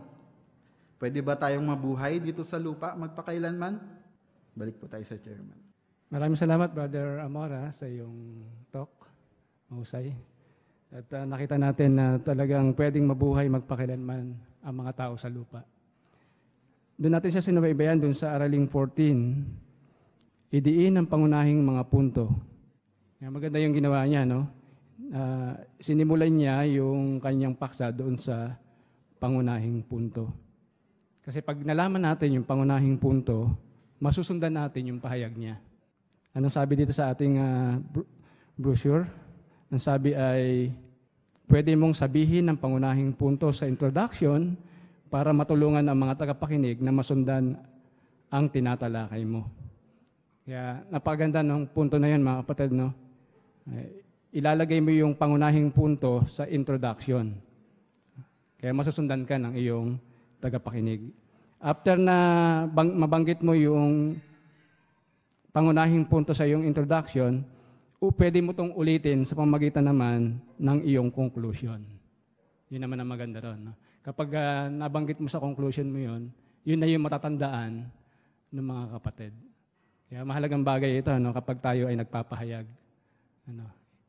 pwede ba tayong mabuhay dito sa lupa magpakailanman? Balik po tayo sa chairman. Maraming salamat, Brother Amora, sa iyong talk. Mahusay. At nakita natin na talagang pwedeng mabuhay magpakailanman ang mga tao sa lupa. Doon natin siya sinubaybayan doon sa Araling 14, idiin ang pangunahing mga punto. Maganda yung ginawa niya, no? Sinimulan niya yung kanyang paksa doon sa pangunahing punto. Kasi pag nalaman natin yung pangunahing punto, masusundan natin yung pahayag niya. Anong sabi dito sa ating brochure? Ang sabi ay, pwede mong sabihin ang pangunahing punto sa introduction para matulungan ang mga tagapakinig na masundan ang tinatalakay mo. Kaya napaganda ng punto na yun, mga kapatid, no? Ilalagay mo yung pangunahing punto sa introduction. Kaya masusundan ka ng iyong tagapakinig. After na mabanggit mo yung pangunahing punto sa iyong introduction, pwede mo itong ulitin sa pamamagitan naman ng iyong conclusion. Yun naman ang maganda ron. No? Kapag nabanggit mo sa conclusion mo yun na yung matatandaan ng mga kapatid. Kaya mahalagang bagay ito, no? Kapag tayo ay nagpapahayag.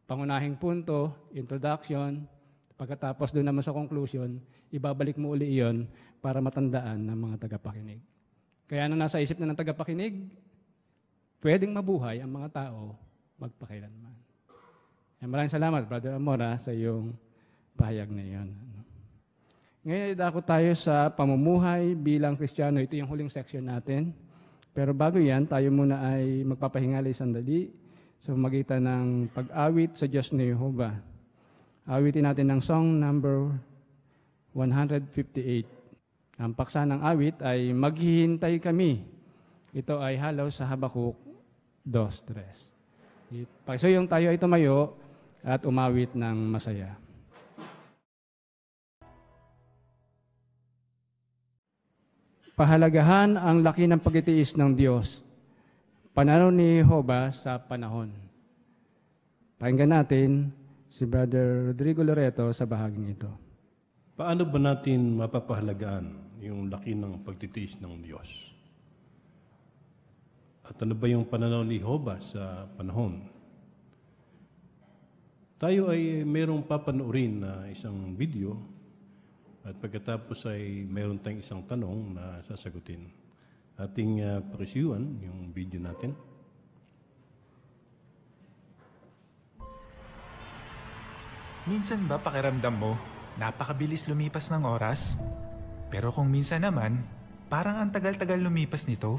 Pangunahing punto, introduction, pagkatapos doon naman sa conclusion, ibabalik mo uli iyon para matandaan ng mga tagapakinig. Kaya nung nasa isip na ng tagapakinig, pwedeng mabuhay ang mga tao magpakailanman. Maraming salamat, Brother Amora, sa iyong pahayag na iyon. Ngayon, idako tayo sa pamumuhay bilang Kristiyano. Ito yung huling section natin. Pero bago yan, tayo muna ay magpapahingali sandali sa pamamagitan ng pag-awit sa Diyos ni Jehovah. Awitin natin ng song number 158. Ang paksa ng awit ay Maghihintay Kami. Ito ay halaw sa Habakuk 2:3. Pakisuyong tayo ay tumayo at umawit ng masaya. Pahalagahan ang laki ng pagtitiis ng Diyos. Pananaw ni Jehovah sa panahon. Pakinggan natin si Brother Rodrigo Loreto sa bahaging ito. Paano ba natin mapapahalagaan yung laki ng pagtitiis ng Diyos? At ano ba yung pananaw ni Jehovah sa panahon? Tayo ay mayroong papanoorin na isang video at pagkatapos ay mayroon tayong isang tanong na sasagutin. Ating pakisiyuan yung video natin. Minsan ba pakiramdam mo, napakabilis lumipas ng oras? Pero kung minsan naman, parang ang tagal-tagal lumipas nito.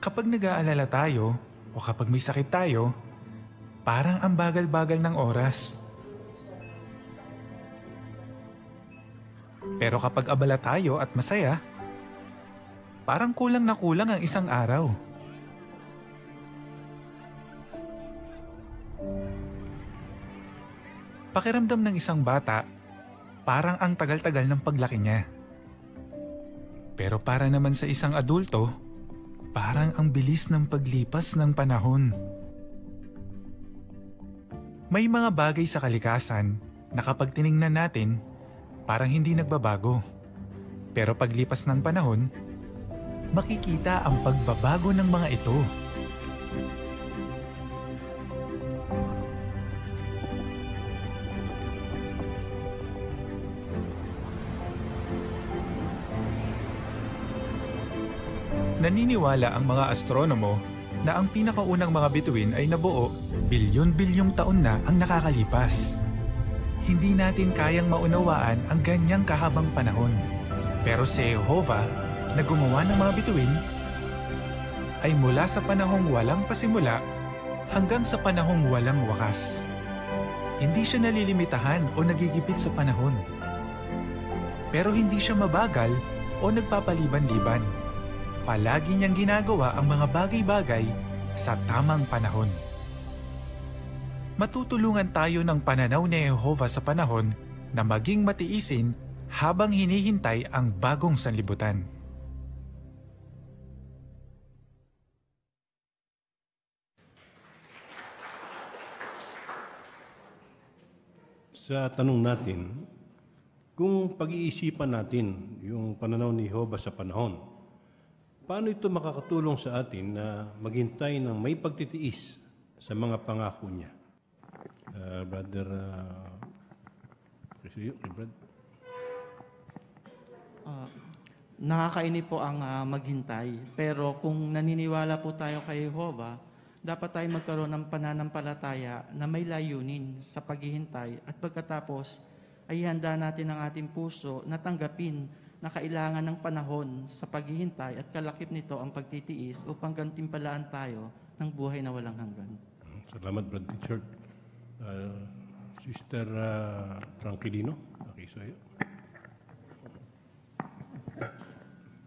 Kapag nag-aalala tayo, o kapag may sakit tayo, parang ang bagal-bagal ng oras. Pero kapag abala tayo at masaya, parang kulang na kulang ang isang araw. Pakiramdam ng isang bata, parang ang tagal-tagal ng paglaki niya. Pero para naman sa isang adulto, parang ang bilis ng paglipas ng panahon. May mga bagay sa kalikasan na kapag tiningnan natin, parang hindi nagbabago. Pero paglipas ng panahon, makikita ang pagbabago ng mga ito. Naniniwala ang mga astronomo na ang pinakaunang mga bituin ay nabuo bilyon-bilyong taon na ang nakakalipas. Hindi natin kayang maunawaan ang ganyang kahabang panahon. Pero si Jehovah na gumawa ng mga bituin ay mula sa panahong walang pasimula hanggang sa panahong walang wakas. Hindi siya nalilimitahan o nagigipit sa panahon. Pero hindi siya mabagal o nagpapaliban-liban. Palagi niyang ginagawa ang mga bagay-bagay sa tamang panahon. Matutulungan tayo ng pananaw ni Jehovah sa panahon na maging matiisin habang hinihintay ang bagong sanlibutan. sa tanong natin, kung pag-iisipan natin yung pananaw ni Jehovah sa panahon, paano ito makakatulong sa atin na maghintay ng may pagtitiis sa mga pangako niya? Brother Brad. Nakakainip po ang maghintay, pero kung naniniwala po tayo kay Jehovah, dapat tayo magkaroon ng pananampalataya na may layunin sa paghihintay at pagkatapos ay handa natin ang ating puso na tanggapin na kailangan ng panahon sa paghihintay at kalakip nito ang pagtitiis upang gantimpalaan tayo ng buhay na walang hanggan. Salamat, Brad Richard. Sister Tranquilino, nakisayo.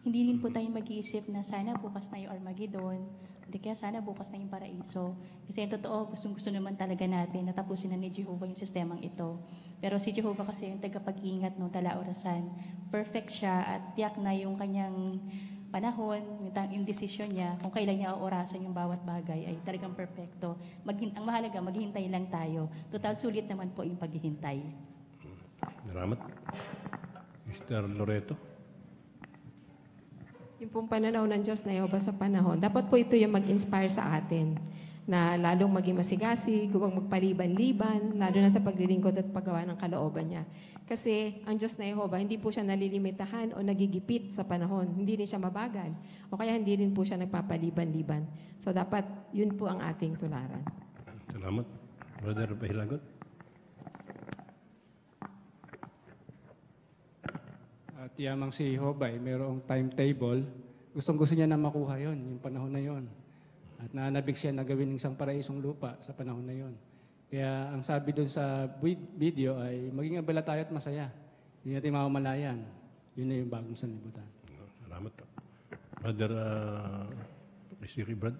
Hindi din po tayo mag-iisip na sana bukas na yung Armageddon, hindi kaya sana bukas na yung Paraiso. Kasi yung totoo, gusto naman talaga natin natapusin na ni Jehovah yung sistemang ito. Pero si Jehovah kasi yung tagapag-ingat ng talaorasan. Perfect siya at tiyak na yung kanyang panahon, yung desisyon niya, kung kailan niya orasan yung bawat bagay ay talagang perfecto. Ang mahalaga, maghihintay lang tayo. Total sulit naman po yung paghihintay. Salamat. Mr. Loreto. Yung pong pananaw ng Diyos na Jehovah sa panahon, dapat po ito yung mag-inspire sa atin na lalong maging masigasig, huwag magpaliban-liban, lalo na sa paglilingkod at paggawa ng kalooban niya. Kasi ang Diyos na Jehovah, hindi po siya nalilimitahan o nagigipit sa panahon. Hindi rin siya mabagal. O kaya hindi rin po siya nagpapaliban-liban. So dapat yun po ang ating tularan. Salamat. Brother Pahilagot. At yamang si Jehovah, mayroong timetable. Gustong-gusto niya na makuha yon, yung panahon na yon. At nanabig siya na gawin ng isang paraisong lupa sa panahon na yon. Kaya ang sabi doon sa video ay maging abala tayo at masaya. Hindi natin mamamalayan. Yun na yung bagong sanlibutan. Salamat. Brother Brad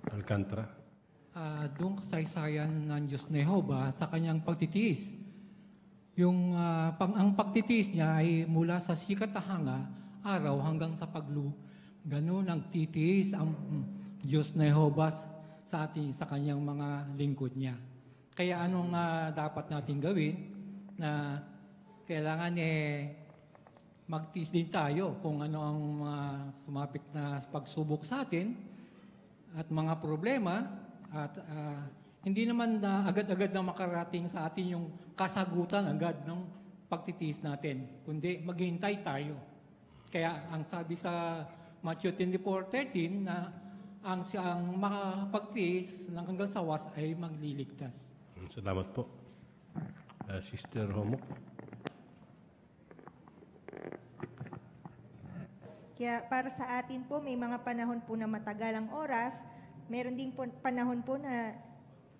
Alcantara. Doon kasaysayan ng Diyos na Jehovah sa kanyang pagtitiis. Yung ang pagtitiis niya ay mula sa sikat na hanga, araw hanggang sa paglu. Ganun ang titiis ang Diyos na Jehovah sa kanyang mga lingkod niya. Kaya anong dapat natin gawin na kailangan magtiis din tayo kung ano ang mga sumapit na pagsubok sa atin at mga problema at hindi naman na agad-agad na makarating sa atin yung kasagutan agad ng pagtitiis natin, kundi maghintay tayo. Kaya ang sabi sa Matthew 24:13 na ang makakapagtiis ng hanggang sa wakas ay magliligtas. Salamat po. Sister Homok. Kaya para sa atin po, may mga panahon po na matagal ang oras. Meron din po panahon po na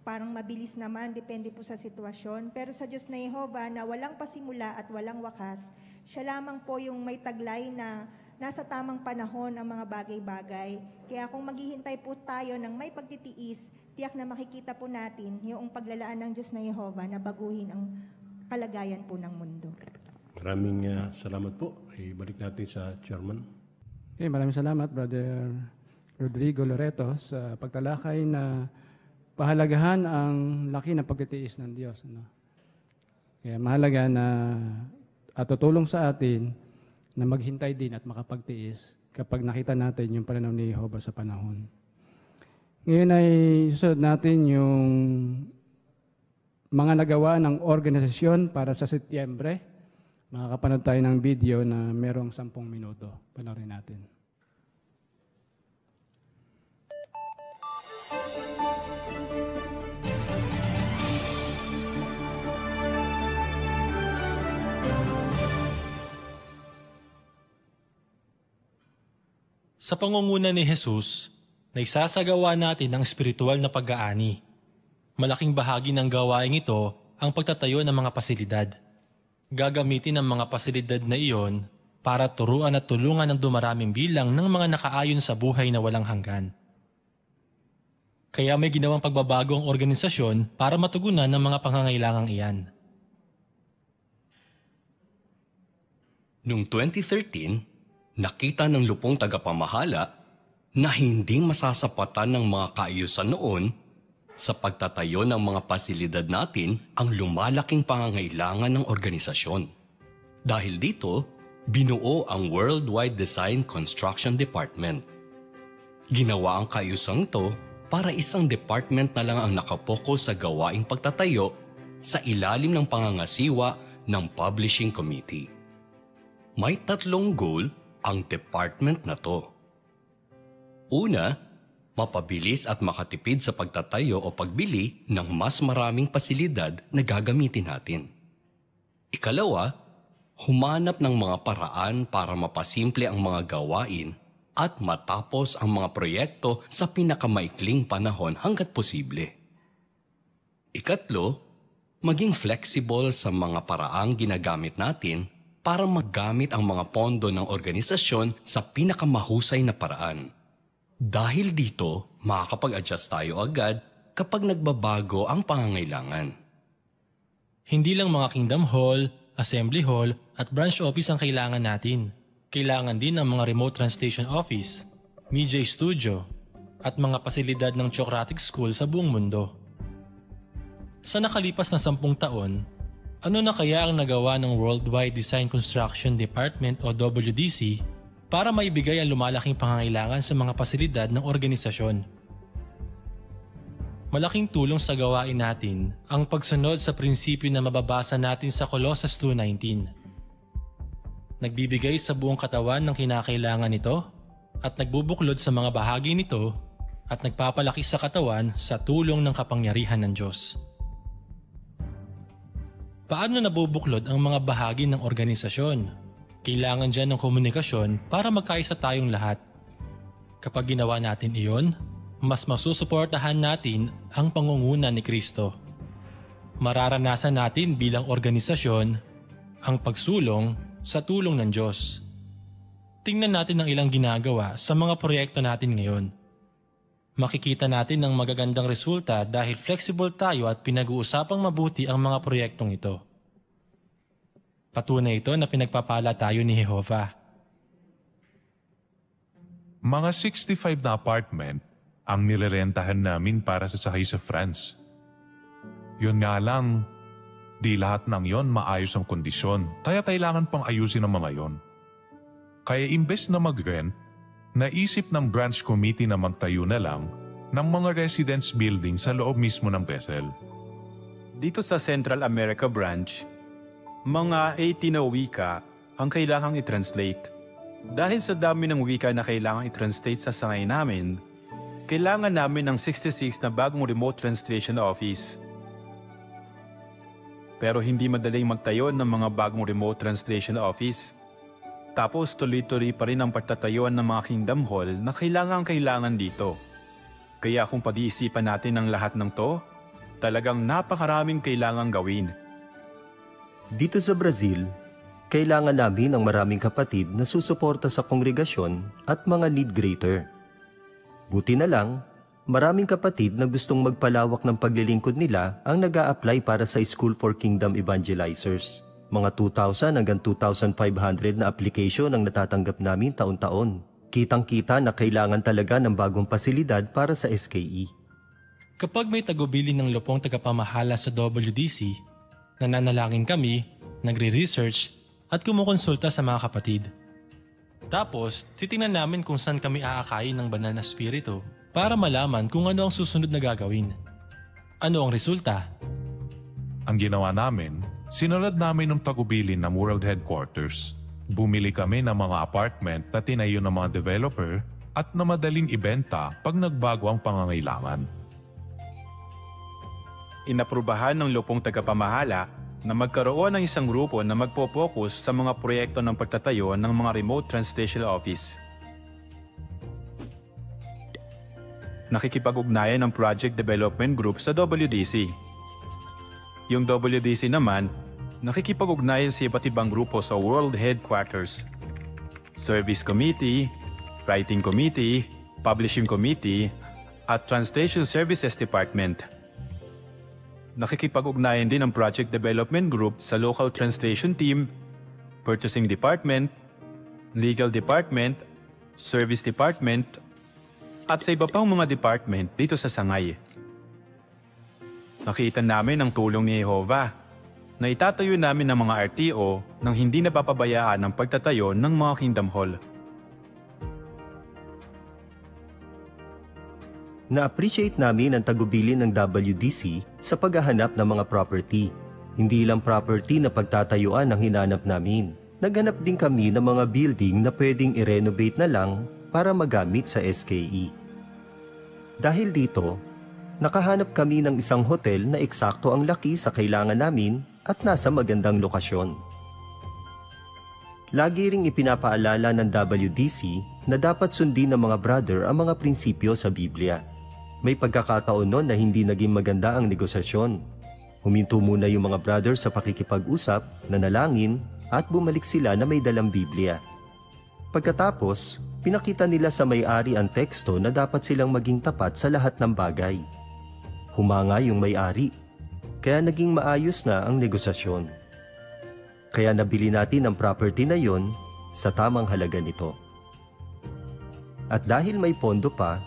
parang mabilis naman, depende po sa sitwasyon. Pero sa Diyos na Jehovah na walang pasimula at walang wakas, siya lamang po yung may taglay na nasa tamang panahon ang mga bagay-bagay. Kaya kung maghihintay po tayo ng may pagtitiis, tiyak na makikita po natin yung paglalaan ng Diyos na Jehovah na baguhin ang kalagayan po ng mundo. Maraming salamat po. Ibalik natin sa chairman. Okay, maraming salamat, Brother Rodrigo Loreto, sa pagtalakay na pahalagahan ang laki ng pagtitiis ng Diyos. Kaya mahalaga na at tutulong sa atin na maghintay din at makapagtiis kapag nakita natin yung pananaw ni Jehovah sa panahon. Ngayon ay susunod natin yung mga nagawa ng organisasyon para sa Setyembre. Makakapanood tayo ng video na merong 10 minuto. Panoorin natin. Sa pangunguna ni Jesus, naisasagawa natin ang espiritual na pag-aani. Malaking bahagi ng gawaing ito ang pagtatayo ng mga pasilidad. Gagamitin ang mga pasilidad na iyon para turuan at tulungan ang dumaraming bilang ng mga nakaayon sa buhay na walang hanggan. Kaya may ginawang pagbabago ang organisasyon para matugunan ng mga pangangailangang iyan. Noong 2013, nakita ng lupong tagapamahala na hindi masasapatan ng mga kaayusan noon Sa pagtatayo ng mga pasilidad natin ang lumalaking pangangailangan ng organisasyon. Dahil dito, binuo ang Worldwide Design Construction Department. Ginawa ang kaayusang ito para isang department na lang ang nakapokus sa gawaing pagtatayo sa ilalim ng pangangasiwa ng Publishing Committee. May 3 goal ang department na to. Una, mapabilis at makatipid sa pagtatayo o pagbili ng mas maraming pasilidad na gagamitin natin. Ikalawa, humanap ng mga paraan para mapasimple ang mga gawain at matapos ang mga proyekto sa pinakamaikling panahon hanggat posible. Ikatlo, maging flexible sa mga paraang ginagamit natin para magamit ang mga pondo ng organisasyon sa pinakamahusay na paraan. Dahil dito, makakapag-adjust tayo agad kapag nagbabago ang pangangailangan. Hindi lang mga Kingdom Hall, Assembly Hall at Branch Office ang kailangan natin. Kailangan din ng mga Remote Translation Office, Media Studio, at mga pasilidad ng Theocratic School sa buong mundo. Sa nakalipas na 10 taon, ano na kaya ang nagawa ng Worldwide Design Construction Department o WDC para maibigay ang lumalaking pangangailangan sa mga pasilidad ng organisasyon? Malaking tulong sa gawain natin ang pagsunod sa prinsipyo na mababasa natin sa Colossus 2:19. Nagbibigay sa buong katawan ng kinakailangan nito at nagbubuklod sa mga bahagi nito at nagpapalaki sa katawan sa tulong ng kapangyarihan ng Diyos. Paano nabubuklod ang mga bahagi ng organisasyon? Kailangan dyan ng komunikasyon para magkaisa tayong lahat. Kapag ginawa natin iyon, mas masusuportahan natin ang pangunguna ni Kristo. Mararanasan natin bilang organisasyon ang pagsulong sa tulong ng Diyos. Tingnan natin ang ilang ginagawa sa mga proyekto natin ngayon. Makikita natin ang magagandang resulta dahil flexible tayo at pinag-uusapang mabuti ang mga proyektong ito. Patunay ito na pinagpapala tayo ni Jehovah. Mga 65 na apartment ang nirerentahan namin para sa sakay sa France. Yun nga lang, di lahat ng yon maayos ang kondisyon, kaya kailangan pang ayusin ang mga yon. Kaya imbes na mag-rent, naisip ng branch committee na magtayo na lang ng mga residence building sa loob mismo ng Bethel. Dito sa Central America branch, mga 18 na wika ang kailangang i-translate. Dahil sa dami ng wika na kailangang i-translate sa sangay namin, kailangan namin ng 66 na bagong remote translation office. Pero hindi madaling magtayo ng mga bagong remote translation office. Tapos tuloy-tuloy pa rin ang pagtatayuan ng mga Kingdom Hall na kailangan dito. Kaya kung pag-iisipan natin ang lahat ng to, talagang napakaraming kailangang gawin. Dito sa Brazil, kailangan namin ng maraming kapatid na susuporta sa kongregasyon at mga lead greater. Buti na lang, maraming kapatid na gustong magpalawak ng paglilingkod nila ang nag-a-apply para sa School for Kingdom Evangelizers. Mga 2,000 hanggang 2,500 na application ang natatanggap namin taon-taon. Kitang-kita na kailangan talaga ng bagong pasilidad para sa SKE. Kapag may tagubili ng lupong tagapamahala sa WDC, nananalangin kami, nagre-research at kumukonsulta sa mga kapatid. Tapos, titingnan namin kung saan kami aakayin ng banal na spirito para malaman kung ano ang susunod na gagawin. Ano ang resulta? Ang ginawa namin, sinunod namin ng tagubilin ng World Headquarters. Bumili kami ng mga apartment na tinayo ng mga developer at na madaling ibenta pag nagbago ang pangangailangan. Inaprubahan ng lupong tagapamahala na magkaroon ng isang grupo na magpo-focus sa mga proyekto ng pagtatayo ng mga remote translation office. Nakikipag-ugnayan ng Project Development Group sa WDC. Yung WDC naman, nakikipag-ugnayan sa iba't ibang grupo sa World Headquarters, Service Committee, Writing Committee, Publishing Committee, at Translation Services Department. Nakikipag-ugnayan din ang Project Development Group sa Local Translation Team, Purchasing Department, Legal Department, Service Department, at sa iba pang mga department dito sa Sangay. Nakita namin ang tulong ni Jehovah na itatayo namin ng mga RTO nang hindi napapabayaan ang pagtatayo ng mga Kingdom Hall. Na-appreciate namin ang tagubilin ng WDC sa paghahanap ng mga property. Hindi lang property na pagtatayuan ang hinanap namin. Naghanap din kami ng mga building na pwedeng i-renovate na lang para magamit sa SKE. Dahil dito, nakahanap kami ng isang hotel na eksakto ang laki sa kailangan namin at nasa magandang lokasyon. Lagi ring ipinapaalala ng WDC na dapat sundin ng mga brother ang mga prinsipyo sa Biblia. May pagkakataon noon na hindi naging maganda ang negosasyon. Huminto muna yung mga brother sa pakikipag-usap, nanalangin, at bumalik sila na may dalang Biblia. Pagkatapos, pinakita nila sa may-ari ang teksto na dapat silang maging tapat sa lahat ng bagay. Humanga yung may-ari, kaya naging maayos na ang negosasyon. Kaya nabili natin ang property na yon sa tamang halaga nito. At dahil may pondo pa,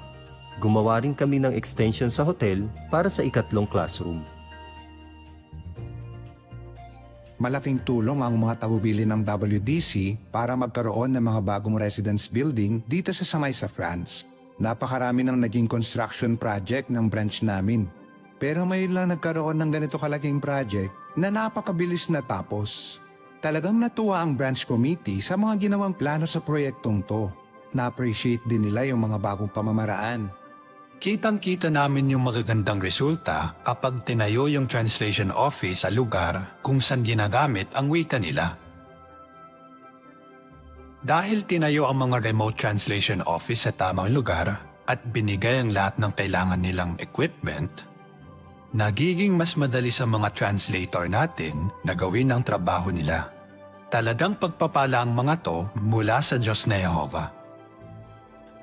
gumawa rin kami ng extension sa hotel para sa ikatlong classroom. Malaking tulong ang mga taubili ng WDC para magkaroon ng mga bagong residence building dito sa Samay sa France. Napakarami ng naging construction project ng branch namin. Pero may lang nagkaroon ng ganito kalaking project na napakabilis na tapos. Talagang natuwa ang branch committee sa mga ginawang plano sa proyektong to. Na-appreciate din nila yung mga bagong pamamaraan. Kitang-kita namin yung magagandang resulta kapag tinayo yung translation office sa lugar kung saan ginagamit ang wika nila. Dahil tinayo ang mga remote translation office sa tamang lugar at binigay ang lahat ng kailangan nilang equipment, nagiging mas madali sa mga translator natin na gawin ang trabaho nila. Talagang pagpapala ang mga to mula sa Diyos na Jehovah.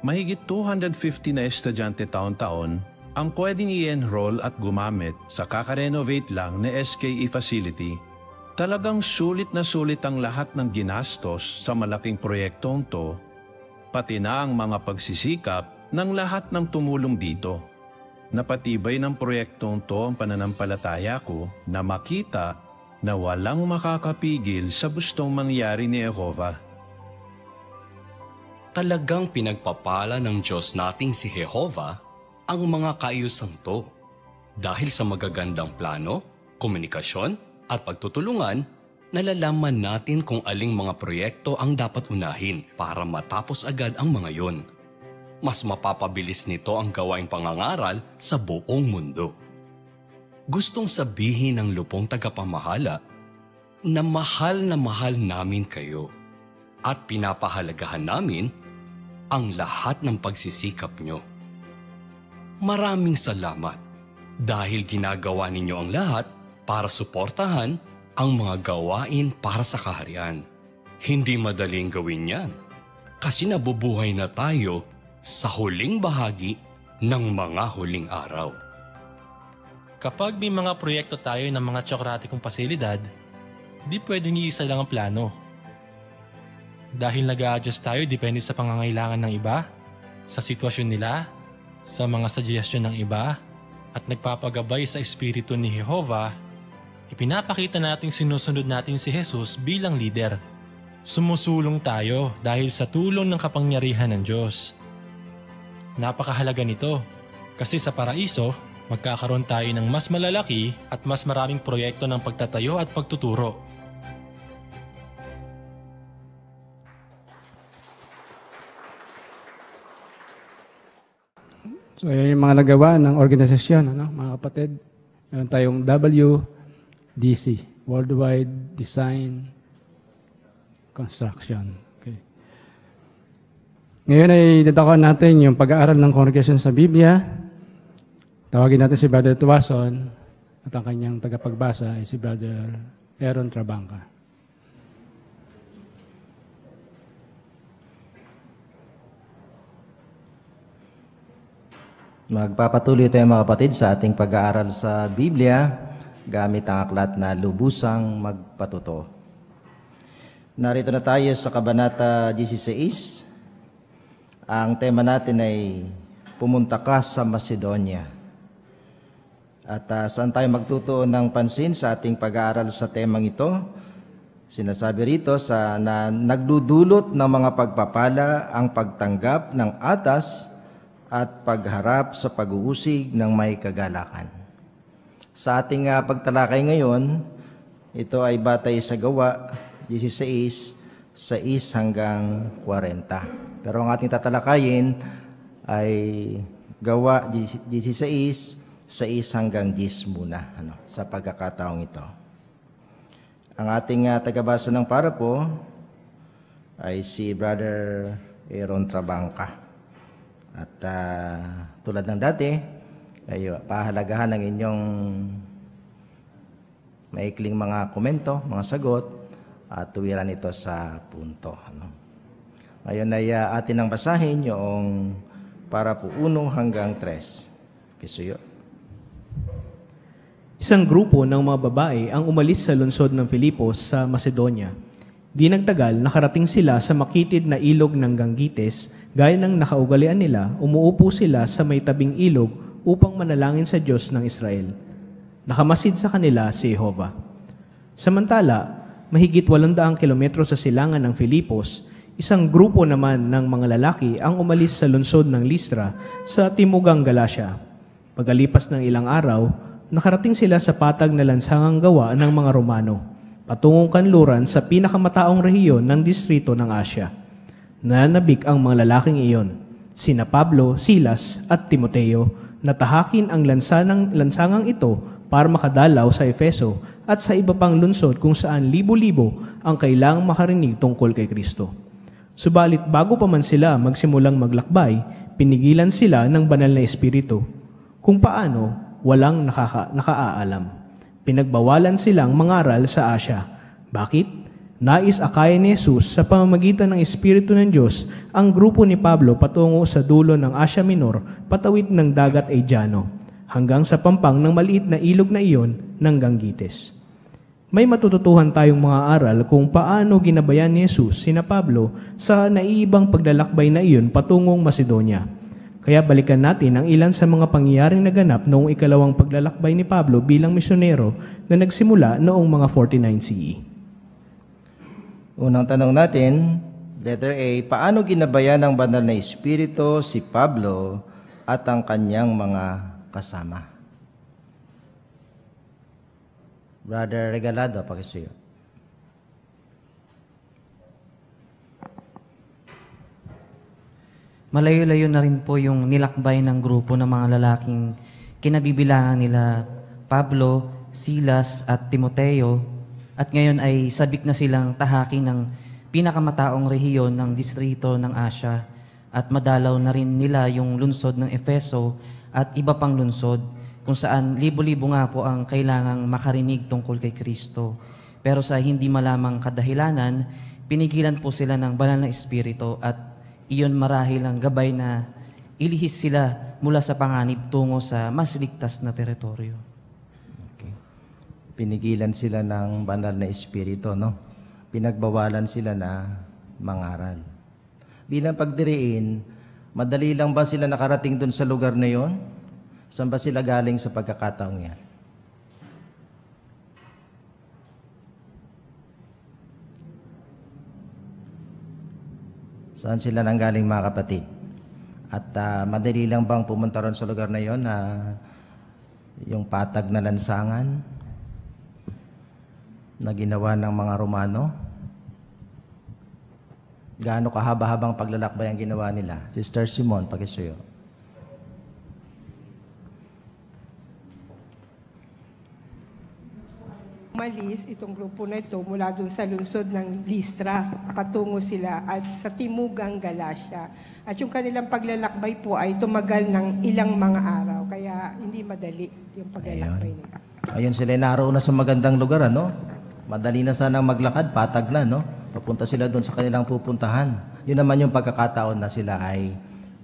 Mahigit 250 na estudyante taon-taon ang pwedeng i-enroll at gumamit sa kakarenovate lang na SKE facility. Talagang sulit na sulit ang lahat ng ginastos sa malaking proyektong to, pati na ang mga pagsisikap ng lahat ng tumulong dito. Napatibay ng proyektong to ang pananampalataya ko na makita na walang makakapigil sa gustong mangyari ni Jehovah. Talagang pinagpapala ng Diyos nating si Jehovah ang mga kaayusang to. Dahil sa magagandang plano, komunikasyon at pagtutulungan, nalalaman natin kung aling mga proyekto ang dapat unahin para matapos agad ang mga yon. Mas mapapabilis nito ang gawaing pangangaral sa buong mundo. Gustong sabihin ng lupong tagapamahala na mahal namin kayo at pinapahalagahan namin ang lahat ng pagsisikap nyo. Maraming salamat dahil ginagawa ninyo ang lahat para suportahan ang mga gawain para sa kaharian. Hindi madaling gawin yan kasi nabubuhay na tayo sa huling bahagi ng mga huling araw. Kapag may mga proyekto tayo ng mga tsokratikong pasilidad, di pwedeng iisa lang ang plano. Dahil nag-a-adjust tayo depende sa pangangailangan ng iba, sa sitwasyon nila, sa mga suggestion ng iba, at nagpapagabay sa espiritu ni Jehovah, ipinapakita nating sinusunod natin si Jesus bilang leader. Sumusulong tayo dahil sa tulong ng kapangyarihan ng Diyos. Napakahalaga nito kasi sa paraiso, magkakaroon tayo ng mas malalaki at mas maraming proyekto ng pagtatayo at pagtuturo. So, yan yung mga nagawa ng organisasyon, mga kapatid. Meron tayong WDC, Worldwide Design Construction. Okay. Ngayon ay dadakuan natin yung pag-aaral ng kongregasyon sa Biblia. Tawagin natin si Brother Tuwason at ang kanyang tagapagbasa ay si Brother Aaron Trabangka. Magpapatuloy tayo mga kapatid sa ating pag-aaral sa Biblia gamit ang aklat na Lubusang Magpatuto. Narito na tayo sa Kabanata 16. Ang tema natin ay Pumunta ka sa Macedonia. At saan tayo magtutuon ng pansin sa ating pag-aaral sa temang ito? Sinasabi rito na nagdudulot ng mga pagpapala ang pagtanggap ng atas at pagharap sa pag-uusig ng may kagalakan. Sa ating pagtalakay ngayon, ito ay batay sa Gawa 16, 6 hanggang 40. Pero ang ating tatalakayin ay Gawa 16, 6 hanggang 10 muna sa pagkakataong ito. Ang ating tagabasa ng parapo ay si Brother Aaron Trabangka. At tulad ng dati, ay pahalagahan ng inyong maikling mga komento, mga sagot, at tuwiran ito sa punto. Ngayon ay atin ang basahin yung parapo 1 hanggang 3. Kisuyo. Isang grupo ng mga babae ang umalis sa lungsod ng Filipos sa Macedonia. Di nagtagal, nakarating sila sa makitid na ilog ng Gangites. Gaya ng nakaugalian nila, umuupo sila sa may tabing ilog upang manalangin sa Diyos ng Israel. Nakamasid sa kanila si Jehovah. Samantala, mahigit 800 kilometro sa silangan ng Filipos, isang grupo naman ng mga lalaki ang umalis sa lungsod ng Listra sa timugang Galacia. Pagkalipas ng ilang araw, nakarating sila sa patag na lansangang gawa ng mga Romano, patungong kanluran sa pinakamataong rehiyon ng distrito ng Asia. Nananabik ang mga lalaking iyon, sina Pablo, Silas at Timoteo, na tahakin ang lansangang ito para makadalaw sa Efeso at sa iba pang lungsod kung saan libo-libo ang kailangang makarinig tungkol kay Kristo. Subalit bago pa man sila magsimulang maglakbay, pinigilan sila ng banal na espiritu. Kung paano, walang nakaalam. Pinagbawalan silang mangaral sa Asya. Bakit? Nais akayin ni Jesus sa pamamagitan ng Espiritu ng Diyos ang grupo ni Pablo patungo sa dulo ng Asia Minor, patawid ng dagat Aegeano, hanggang sa pampang ng maliit na ilog na iyon ng Gangites. May matututuhan tayong mga aral kung paano ginabayan ni Jesus sina Pablo sa naiibang paglalakbay na iyon patungong Macedonia. Kaya balikan natin ang ilan sa mga pangyayaring naganap noong ikalawang paglalakbay ni Pablo bilang misyonero na nagsimula noong mga 49 CE. Unang tanong natin, letter A, paano ginabayan ng banal na espiritu si Pablo at ang kanyang mga kasama? Brother Regalado, pakisuyo. Malayo-layo na rin po yung nilakbay ng grupo ng mga lalaking kinabibilangan nila Pablo, Silas at Timoteo, at ngayon ay sabik na silang tahakin ng pinakamataong rehiyon ng distrito ng Asia, at madalaw na rin nila yung lungsod ng Efeso at iba pang lungsod kung saan libo-libo nga po ang kailangang makarinig tungkol kay Kristo. Pero sa hindi malamang kadahilanan, pinigilan po sila ng banal na espiritu, at iyon marahil ang gabay na ilihis sila mula sa panganib tungo sa mas ligtas na teritoryo. Pinigilan sila ng banal na espiritu, no? Pinagbawalan sila na mangaral. Bilang pagdiriin, madali lang ba sila nakarating dun sa lugar na yon? Saan ba sila galing sa pagkakataong yan? Saan sila nanggaling, mga kapatid? At madali lang bang pumunta ron sa lugar na yon na yung patag na lansangan na ginawa ng mga Romano? Gaano kahaba-habang paglalakbay ang ginawa nila? Sister Simon, pakisuyo. Umalis itong grupo na ito mula dun sa lungsod ng Listra, patungo sila at sa timugang Galacia. At yung kanilang paglalakbay po ay tumagal ng ilang mga araw, kaya hindi madali yung paglalakbay nila. Ayun, sila naroon na sa magandang lugar, ano? Madali na sanang maglakad, patag na, no? Papunta sila doon sa kanilang pupuntahan. Yun naman yung pagkakataon na sila ay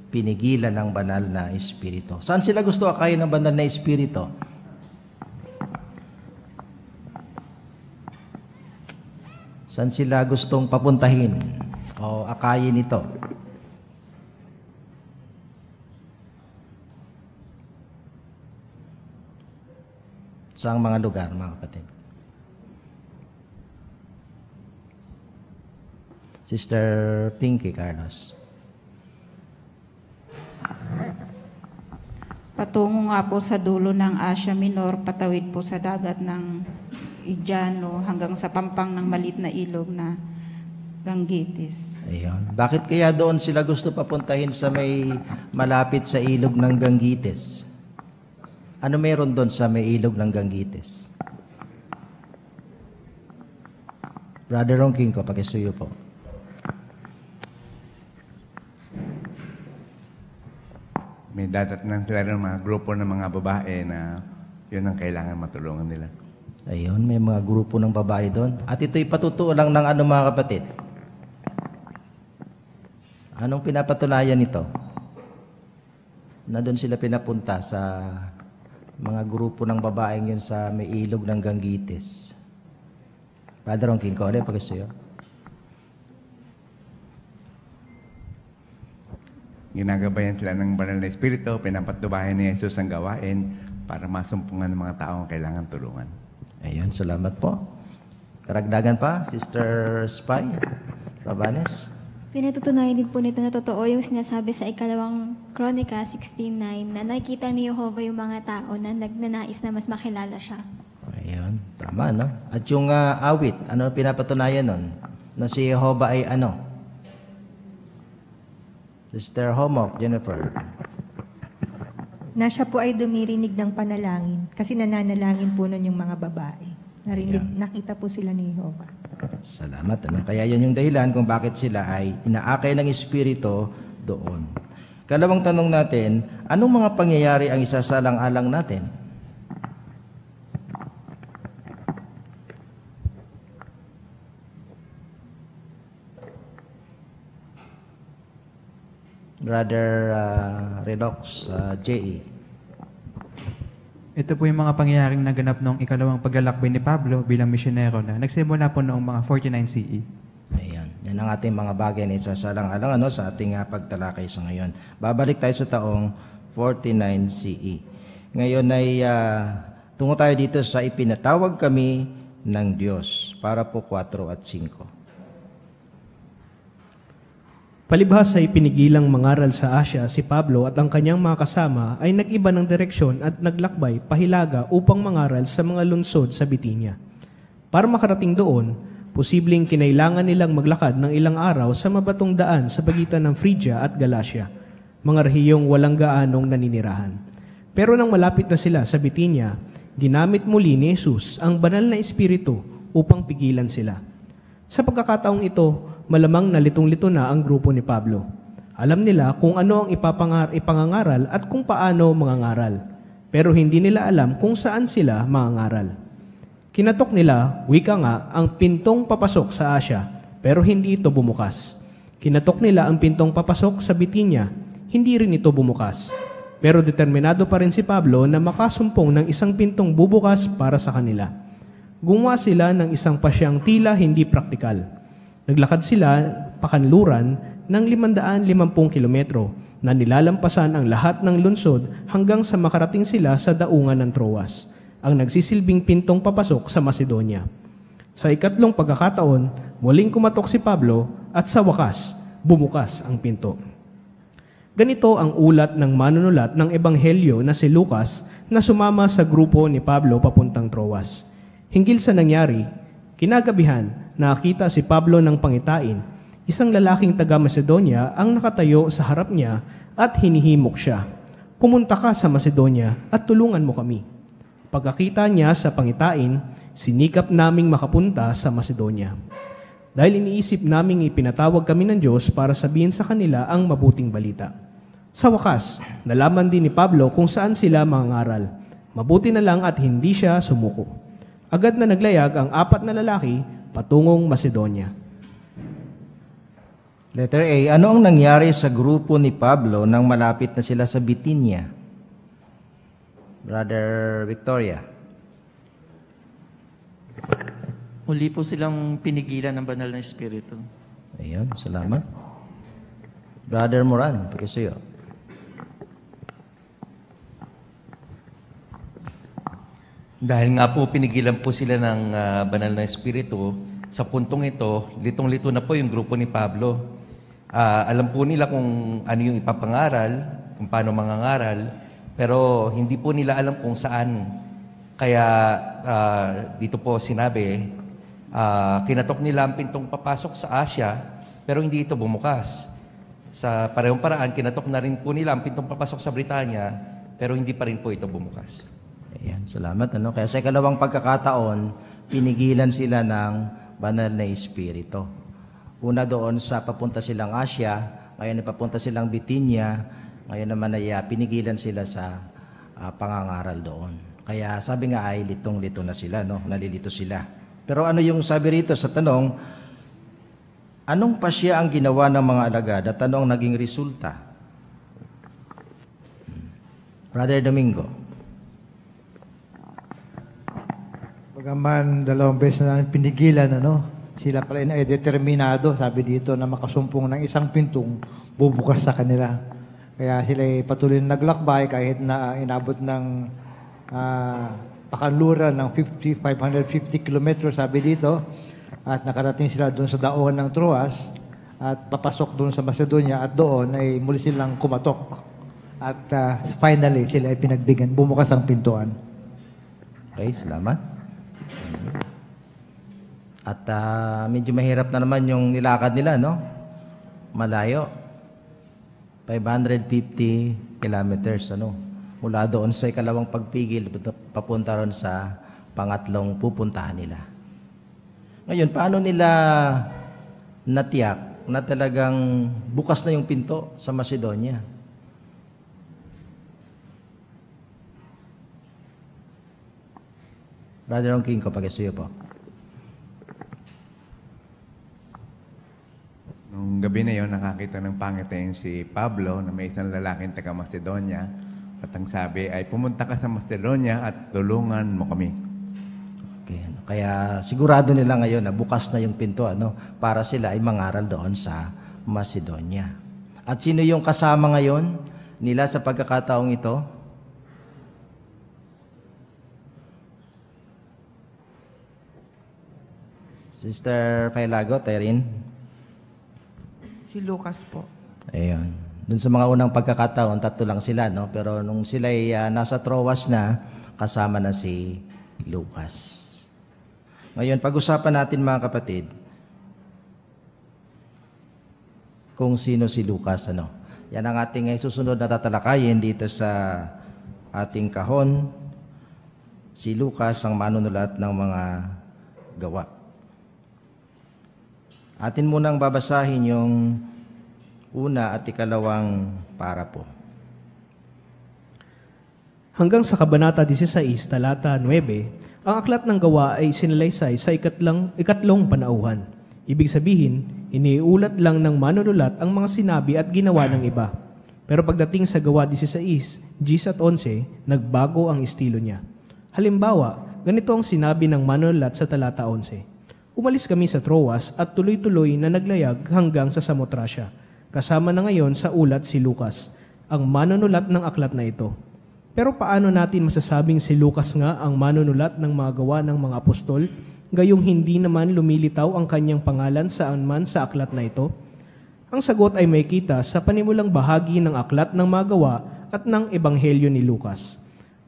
pinigilan ng banal na espiritu. Saan sila gusto akayin ng banal na espiritu? Saan sila gustong papuntahin o akayin ito? Saang mga lugar, mga kapatid? Sister Pinky Carlos. Patungo nga po sa dulo ng Asia Minor, patawid po sa dagat ng Idiano hanggang sa pampang ng maliit na ilog na Gangitis. Ayun. Bakit kaya doon sila gusto papuntahin sa may malapit sa ilog ng Gangitis? Ano meron doon sa may ilog ng Gangitis? Brother Ronking ko, pakisuyo po. May dadatnan sila ng mga grupo ng mga babae na yun ang kailangan matulungan nila. Ayun, may mga grupo ng babae doon. At ito'y patutuo lang ng ano, mga kapatid? Anong pinapatunayan nito? Na doon sila pinapunta sa mga grupo ng babaeng yun sa may ilog ng Gangitis. Brother Ronking ko, ano pag-isuyo? Ginagabayan sila ng banal na espiritu, pinapatubayan ni Jesus ang gawain para masumpungan ng mga taong kailangan tulungan. Ayun, salamat po. Karagdagan pa, Sister Spy, Rabanes. Pinatutunayan din po nito na totoo yung sinasabi sa ikalawang Kronika 16:9 na nakikita ni Jehovah yung mga tao na nagnanais na mas makilala siya. Ayun, tama, no? At yung awit, ano pinapatunayan nun? Na si Jehovah ay ano? Sister Homok, Jennifer. Na siya po ay dumirinig ng panalangin kasi nananalangin po nun yung mga babae. Narinig, nakita po sila ni Jehovah. Salamat. Ano? Kaya yun yung dahilan kung bakit sila ay inaakay ng Espiritu doon. Kalawang tanong natin, anong mga pangyayari ang isasalang-alang natin? Brother Redox, J.E. Ito po yung mga pangyayaring naganap noong ikalawang paglalakbay ni Pablo bilang misyonero na nagsimula po noong mga 49 CE. Ayan. Yan ang ating mga bagay na isasalang-alang sa ating pagtalakay sa ngayon. Babalik tayo sa taong 49 CE. Ngayon ay tungo tayo dito sa ipinatawag kami ng Diyos para po 4 at 5. Palibhas ay pinigilang mangaral sa Asia si Pablo at ang kanyang mga kasama ay nag-iba ng direksyon at naglakbay pahilaga upang mangaral sa mga lungsod sa Bitinya. Para makarating doon, posibleng kinailangan nilang maglakad ng ilang araw sa mabatong daan sa pagitan ng Phrygia at Galatia, mga rehiyong walang gaanong naninirahan. Pero nang malapit na sila sa Bitinya, ginamit muli ni Jesus ang banal na espiritu upang pigilan sila. Sa pagkakataong ito, malamang nalitong-lito na ang grupo ni Pablo. Alam nila kung ano ang ipangangaral at kung paano mangangaral, pero hindi nila alam kung saan sila mangangaral. Kinatok nila, wika nga, ang pintong papasok sa Asia, pero hindi ito bumukas. Kinatok nila ang pintong papasok sa Bitinya, hindi rin ito bumukas. Pero determinado pa rin si Pablo na makasumpong ng isang pintong bubukas para sa kanila. Gumawa sila ng isang pasyang tila hindi praktikal. Naglakad sila pakanluran ng 550 kilometro na nilalampasan ang lahat ng lungsod hanggang sa makarating sila sa daungan ng Troas, ang nagsisilbing pintong papasok sa Macedonia. Sa ikatlong pagkakataon, muling kumatok si Pablo at sa wakas, bumukas ang pinto. Ganito ang ulat ng manunulat ng Ebanghelyo na si Lucas na sumama sa grupo ni Pablo papuntang Troas. Hinggil sa nangyari, kinagabihan, nakita si Pablo ng pangitain, isang lalaking taga-Macedonia ang nakatayo sa harap niya at hinihimok siya. Pumunta ka sa Macedonia at tulungan mo kami. Pagkakita niya sa pangitain, sinikap naming makapunta sa Macedonia. Dahil iniisip naming ipinatawag kami ng Diyos para sabihin sa kanila ang mabuting balita. Sa wakas, nalaman din ni Pablo kung saan sila mangangaral. Mabuti na lang at hindi siya sumuko. Agad na naglayag ang 4 na lalaki patungong Macedonia. Letter A, ano ang nangyari sa grupo ni Pablo nang malapit na sila sa Bitinya? Brother Victoria. Muli po silang pinigilan ng banal na espiritu. Ayun, salamat. Brother Moran, pakisuyo. Dahil nga po pinigilan po sila ng banal na espiritu, sa puntong ito, litong-lito na po yung grupo ni Pablo. Alam po nila kung ano yung ipapangaral, kung paano mangangaral, pero hindi po nila alam kung saan. Kaya dito po sinabi, kinatok nila ang pintong papasok sa Asia, pero hindi ito bumukas. Sa parehong paraan, kinatok na rin po nila ang pintong papasok sa Britanya, pero hindi pa rin po ito bumukas. Ayan, salamat. Kaya sa ikalawang pagkakataon, pinigilan sila ng banal na espiritu. Una doon sa papunta silang Asia, ngayon papunta silang Bithynia, ngayon naman ay pinigilan sila sa pangangaral doon. Kaya sabi nga ay litong-lito na sila, nalilito sila. Pero ano yung sabi rito sa tanong, anong pasya ang ginawa ng mga alagad at ano ang naging resulta? Brother Domingo. Bagaman 2 beses na pinigilan, sila pala ay determinado, sabi dito, na makasumpong ng isang pintong bubukas sa kanila. Kaya sila ay patuloy na naglakbay kahit na inabot ng pakanluran ng 550 kilometers, sabi dito, at nakarating sila doon sa daon ng Troas at papasok doon sa Macedonia at doon ay muli silang kumatok. At finally, sila ay pinagbigyan, bumukas ang pintuan. Okay, salamat. At medyo mahirap na naman yung nilakad nila, malayo. 550 kilometers, mula doon sa ikalawang pagpigil, papunta ron sa pangatlong pupuntahan nila. Ngayon, paano nila natiyak na talagang bukas na yung pinto sa Macedonia? Brother Ong King, pag-isuyo po. Nung gabi na yon, nakakita ng pangitain si Pablo na may isang lalaking taga Macedonia at ang sabi ay pumunta ka sa Macedonia at tulungan mo kami. Okay, kaya sigurado nila ngayon na bukas na yung pinto para sila ay mangaral doon sa Macedonia. At sino yung kasama ngayon nila sa pagkakataong ito? Sister Pailago, Terin. Si Lucas po. Ayun. Doon sa mga unang pagkakataon, 3 lang sila, Pero nung sila ay nasa Troas na, kasama na si Lucas. Ngayon, pag-usapan natin mga kapatid, kung sino si Lucas, Yan ang ating susunod na tatalakayin dito sa ating kahon. Si Lucas ang manunulat ng mga gawa. Atin munang babasahin yung una at ikalawang parapo. Hanggang sa Kabanata 16, talata 9, ang aklat ng gawa ay sinalaysay sa ikatlong panauhan. Ibig sabihin, iniulat lang ng manunulat ang mga sinabi at ginawa ng iba. Pero pagdating sa gawa 16, 10 at 11, nagbago ang estilo niya. Halimbawa, ganito ang sinabi ng manunulat sa talata 11. Umalis kami sa Troas at tuloy-tuloy na naglayag hanggang sa Samotracia. Kasama na ngayon sa ulat si Lucas, ang manunulat ng aklat na ito. Pero paano natin masasabing si Lucas nga ang manunulat ng mga gawa ng mga apostol, gayong hindi naman lumilitaw ang kanyang pangalan saan man sa aklat na ito? Ang sagot ay may kita sa panimulang bahagi ng aklat ng mga gawa at ng ebanghelyo ni Lucas.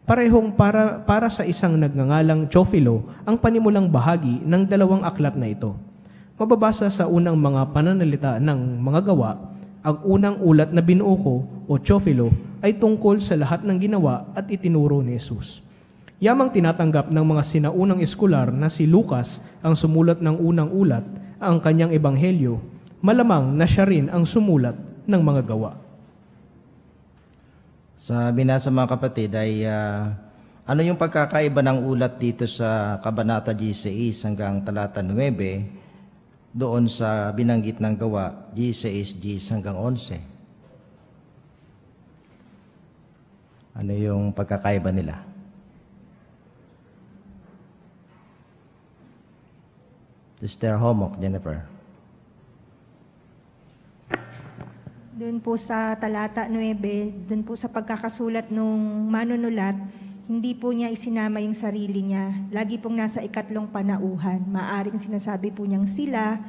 Parehong para sa isang nagngangalang Teofilo ang panimulang bahagi ng 2 aklat na ito. Mababasa sa unang mga pananalita ng mga gawa, ang unang ulat na binuo ko o Teofilo ay tungkol sa lahat ng ginawa at itinuro ni Jesus. Yamang tinatanggap ng mga sinaunang eskular na si Lucas ang sumulat ng unang ulat, ang kanyang ebanghelyo, malamang na siya rin ang sumulat ng mga gawa. Sa binasa mga kapatid ay ano yung pagkakaiba ng ulat dito sa Kabanata 16 hanggang talata 9 doon sa binanggit ng gawa 16 hanggang 11? Ano yung pagkakaiba nila? Sister Homok, Jennifer. Doon po sa talata 9, doon po sa pagkakasulat nung manunulat, Hindi po niya isinama yung sarili niya. Lagi pong nasa ikatlong panauhan. Maaring sinasabi po niyang sila,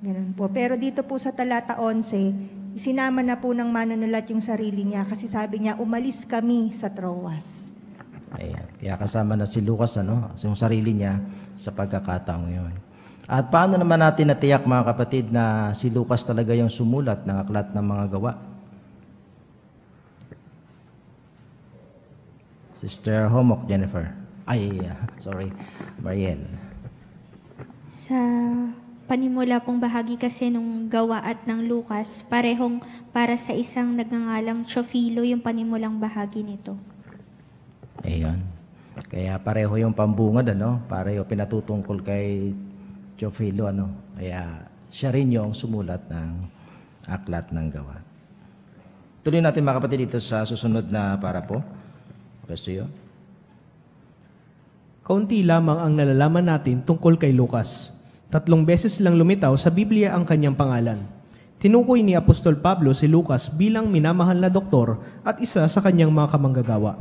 ganun po. Pero dito po sa talata 11, isinama na po ng manunulat yung sarili niya kasi sabi niya, umalis kami sa Troas. Ayan. Kaya kasama na si Lucas, yung sarili niya sa pagkakataong yun. At paano naman natin natiyak, mga kapatid, na si Lucas talaga yung sumulat ng aklat ng mga gawa? Sister Homok, Jennifer. Mariel. Sa panimula pong bahagi kasi nung gawa at ng Lucas, parehong para sa isang nagngangalang Teofilo yung panimulang bahagi nito. Ayun. Kaya pareho yung pambungad, pareho pinatutungkol kay Teofilo, Kaya siya rin yung sumulat ng aklat ng gawa. Tuloy natin, mga kapatid, dito sa susunod na parapo. Pwesto. Kaunti lamang ang nalalaman natin tungkol kay Lucas. 3 beses lang lumitaw sa Biblia ang kanyang pangalan. Tinukoy ni Apostol Pablo si Lucas bilang minamahal na doktor at isa sa kanyang mga kamanggagawa.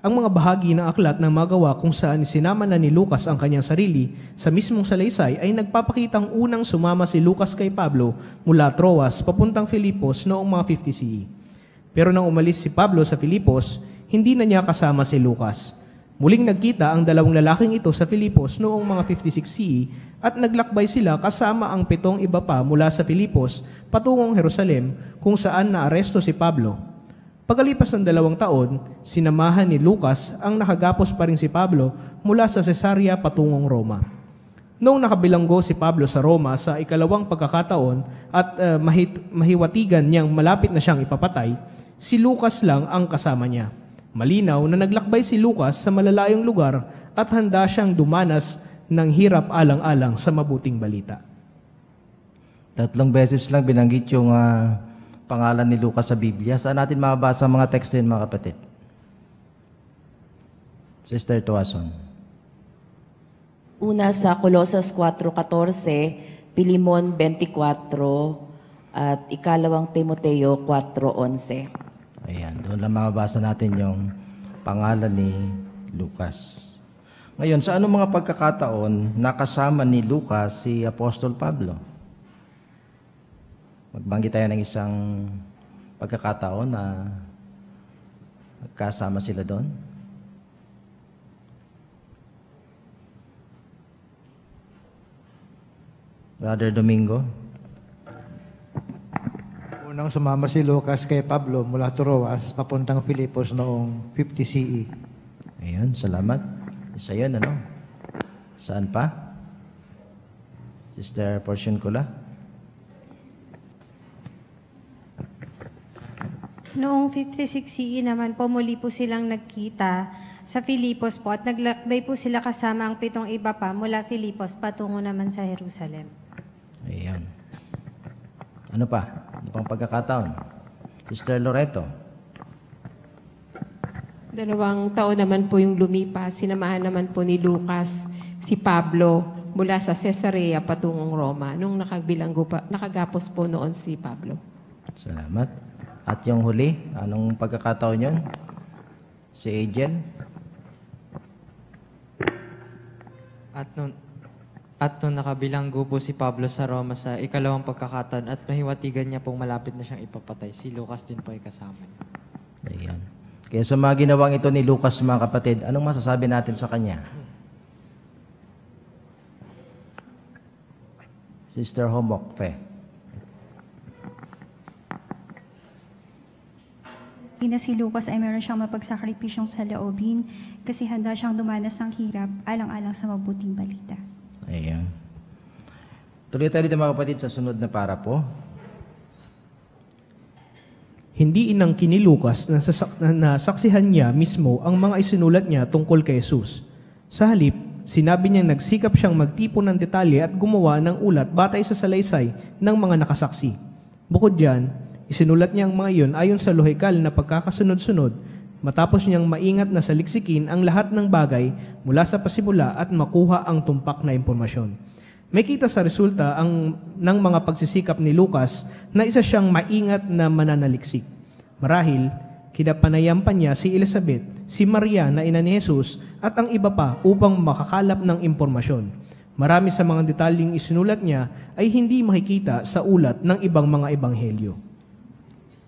Ang mga bahagi ng aklat ng mga gawa kung saan isinama na ni Lucas ang kanyang sarili sa mismong salaysay ay nagpapakitang unang sumama si Lucas kay Pablo mula Troas papuntang Filipos noong mga 50 CE. Pero nang umalis si Pablo sa Filipos, hindi na niya kasama si Lucas. Muling nagkita ang 2 lalaking ito sa Filipos noong mga 56 CE at naglakbay sila kasama ang 7 iba pa mula sa Filipos patungong Jerusalem kung saan naaresto si Pablo. Pagkalipas ng 2 taon, sinamahan ni Lucas ang nakagapos pa rin si Pablo mula sa Cesarea patungong Roma. Noong nakabilanggo si Pablo sa Roma sa ikalawang pagkakataon at mahiwatigan niyang malapit na siyang ipapatay, si Lucas lang ang kasama niya. Malinaw na naglakbay si Lucas sa malalayong lugar at handa siyang dumanas ng hirap alang-alang sa mabuting balita. 3 beses lang binanggit yung pangalan ni Lucas sa Biblia. Saan natin mababasa ang mga teksto yun, mga kapatid? Sister Tuason. Una sa Colosas 4:14, Pilimon 24, at ikalawang Timoteo 4:11. Ayan, doon lang mababasa natin yung pangalan ni Lucas. Ngayon, sa anong mga pagkakataon nakasama ni Lucas si Apostol Pablo? Magbanggit tayo ng isang pagkakataon na nagkasama sila doon. Brother Domingo. Unang sumama si Lucas kay Pablo mula Troas papuntang Filipos noong 50 CE. Ayun, salamat. Isa yun, Saan pa? Sister Porciuncula. Noong 56 CE naman po, muli po silang nagkita sa Filipos po at naglakbay po sila kasama ang 7 iba pa mula Filipos patungo naman sa Jerusalem. Ayan. Ano pa? Ano pang pagkakataon? Sister Loreto. 2 taon naman po yung lumipas. Sinamahan naman po ni Lucas si Pablo mula sa Cesarea patungong Roma nung nakagapos po noon si Pablo. Salamat. At yung huli, anong pagkakataon yun? Si Agent? At nung nakabilanggo po si Pablo sa Roma sa ikalawang pagkakataon at mahiwatigan niya pong malapit na siyang ipapatay, si Lucas din po ay kasama niya. Ayan. Kaya sa mga ginawang ito ni Lucas, mga kapatid, anong masasabi natin sa kanya? Sister Homok, Fe. Na si Lucas ay meron siyang mapagsakripisyong sa laobin kasi handa siyang dumanas ng hirap alang-alang sa mabuting balita. Ayan. Tuloy tayo dito, mga kapatid, sa sunod na para po. Hindi inangkin ni Lucas na nasaksihan niya mismo ang mga isinulat niya tungkol kay Jesus. Sa halip, sinabi niyang nagsikap siyang magtipon ng detalye at gumawa ng ulat batay sa salaysay ng mga nakasaksi. Bukod diyan, isinulat niya ang mga iyon ayon sa lohikal na pagkakasunod-sunod matapos niyang maingat na saliksikin ang lahat ng bagay mula sa pasimula at makuha ang tumpak na impormasyon. May kita sa resulta ng mga pagsisikap ni Lucas na isa siyang maingat na mananaliksik. Marahil, kinapanayam pa niya si Elizabeth si Maria na ina ni Jesus at ang iba pa upang makakalap ng impormasyon. Marami sa mga detalyeng isinulat niya ay hindi makikita sa ulat ng ibang mga ebanghelyo.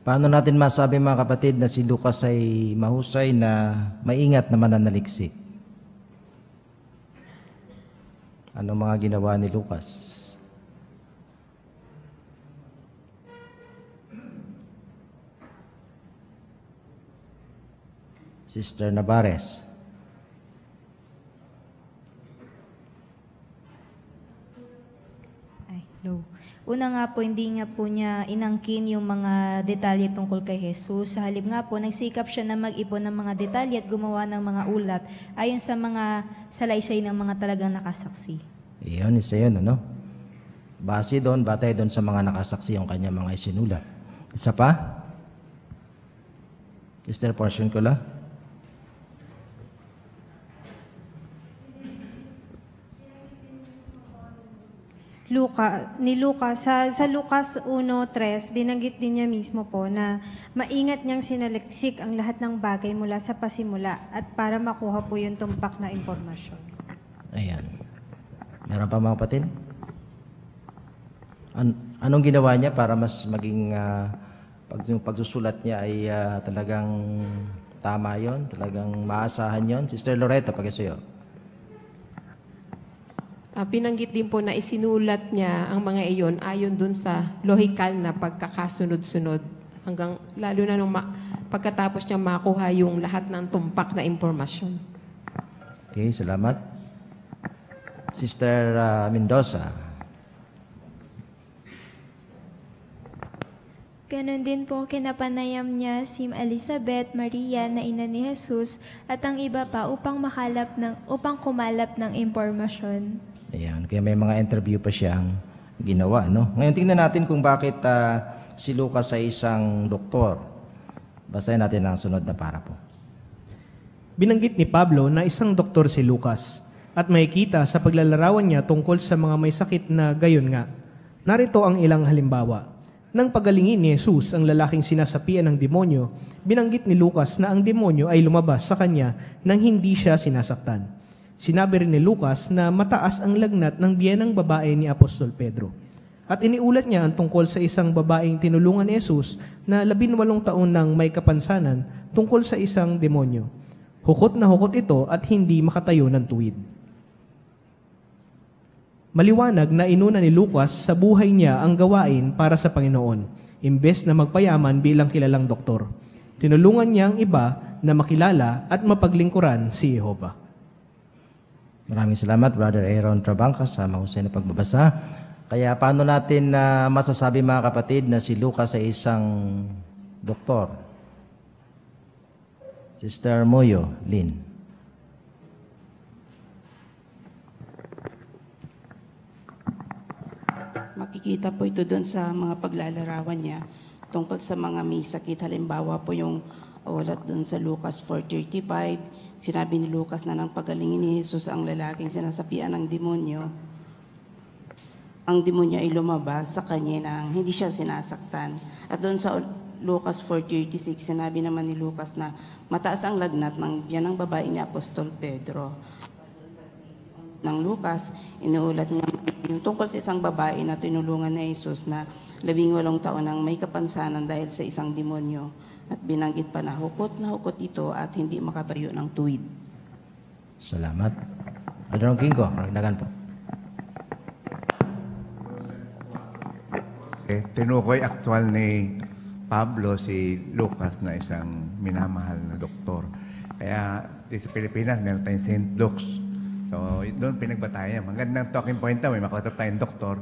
Paano natin masabi mga kapatid na si Lucas ay mahusay na maingat na mananaliksik? Ano mga ginawa ni Lucas? Sister Navarez. Hello. Una nga po, hindi nga po niya inangkin yung mga detalye tungkol kay Jesus. Sa halip nga po, nagsikap siya na mag-ipon ng mga detalye at gumawa ng mga ulat ayon sa mga salaysay ng mga talagang nakasaksi. Iyon, isa yun, ano? Batay doon sa mga nakasaksi yung kanya mga isinulat. Isa pa? Sister Portion ko lang. Sa Lucas 1:3, binanggit din niya mismo po na maingat niyang sinaliksik ang lahat ng bagay mula sa pasimula at para makuha po yung tumpak na impormasyon. Ayan. Meron pa mga kapatid? Anong ginawa niya para mas maging yung pagsusulat niya ay talagang tama yon, talagang maasahan yon? Sister Loretta, pag-isuyo. Pinanggit din po na isinulat niya ang mga iyon ayon dun sa lohikal na pagkakasunod-sunod hanggang lalo na nung pagkatapos niya makuha yung lahat ng tumpak na impormasyon. Okay, salamat. Sister Mendoza. Ganon din po kinapanayam niya si Elizabeth, Maria na ina ni Jesus at ang iba pa upang kumalap ng impormasyon. Ayan, kaya may mga interview pa siyang ginawa, no? Ngayon tingnan natin kung bakit si Lucas ay isang doktor. Basahin natin ang sunod na paragraph. Binanggit ni Pablo na isang doktor si Lucas at makikita sa paglalarawan niya tungkol sa mga may sakit na gayon nga. Narito ang ilang halimbawa. Nang pagalingin ni Jesus ang lalaking sinasapian ng demonyo, binanggit ni Lucas na ang demonyo ay lumabas sa kanya nang hindi siya sinasaktan. Sinabi rin ni Lucas na mataas ang lagnat ng biyenang babae ni Apostol Pedro. At iniulat niya ang tungkol sa isang babaeng tinulungan ni Jesus na 18 taon nang may kapansanan tungkol sa isang demonyo. Hukot na hukot ito at hindi makatayo ng tuwid. Maliwanag na inuna ni Lucas sa buhay niya ang gawain para sa Panginoon, imbes na magpayaman bilang kilalang doktor. Tinulungan niya ang iba na makilala at mapaglingkuran si Jehovah. Maraming salamat, Brother Aaron Trabangkas, sa mahusay na pagbabasa. Kaya paano natin masasabi mga kapatid na si Lucas ay isang doktor? Sister Moyo, Lynn. Makikita po ito doon sa mga paglalarawan niya tungkol sa mga may sakit. Halimbawa po yung ulat doon sa Lucas 4:35. Sinabi ni Lucas na nang pagalingin ni Jesus ang lalaking sinasapian ng demonyo, ang demonyo ay lumabas sa kanya nang hindi siya sinasaktan. At doon sa Lucas 4:36, sinabi naman ni Lucas na mataas ang lagnat ng biyanang babae ni Apostol Pedro. Ng Lucas, inuulat niya yung tungkol sa isang babae na tinulungan ni Jesus na 18 taon nang may kapansanan dahil sa isang demonyo. At binanggit pa na hukot ito at hindi makatayo ng tuwid. Salamat. Adron Kingo, magdagan po. Tinukoy aktual ni Pablo si Lucas na isang minamahal na doktor. Kaya dito sa Pilipinas, meron tayong St. Luke's. So, doon pinagbatayan. Magandang talking point na, may makausap tayong doktor.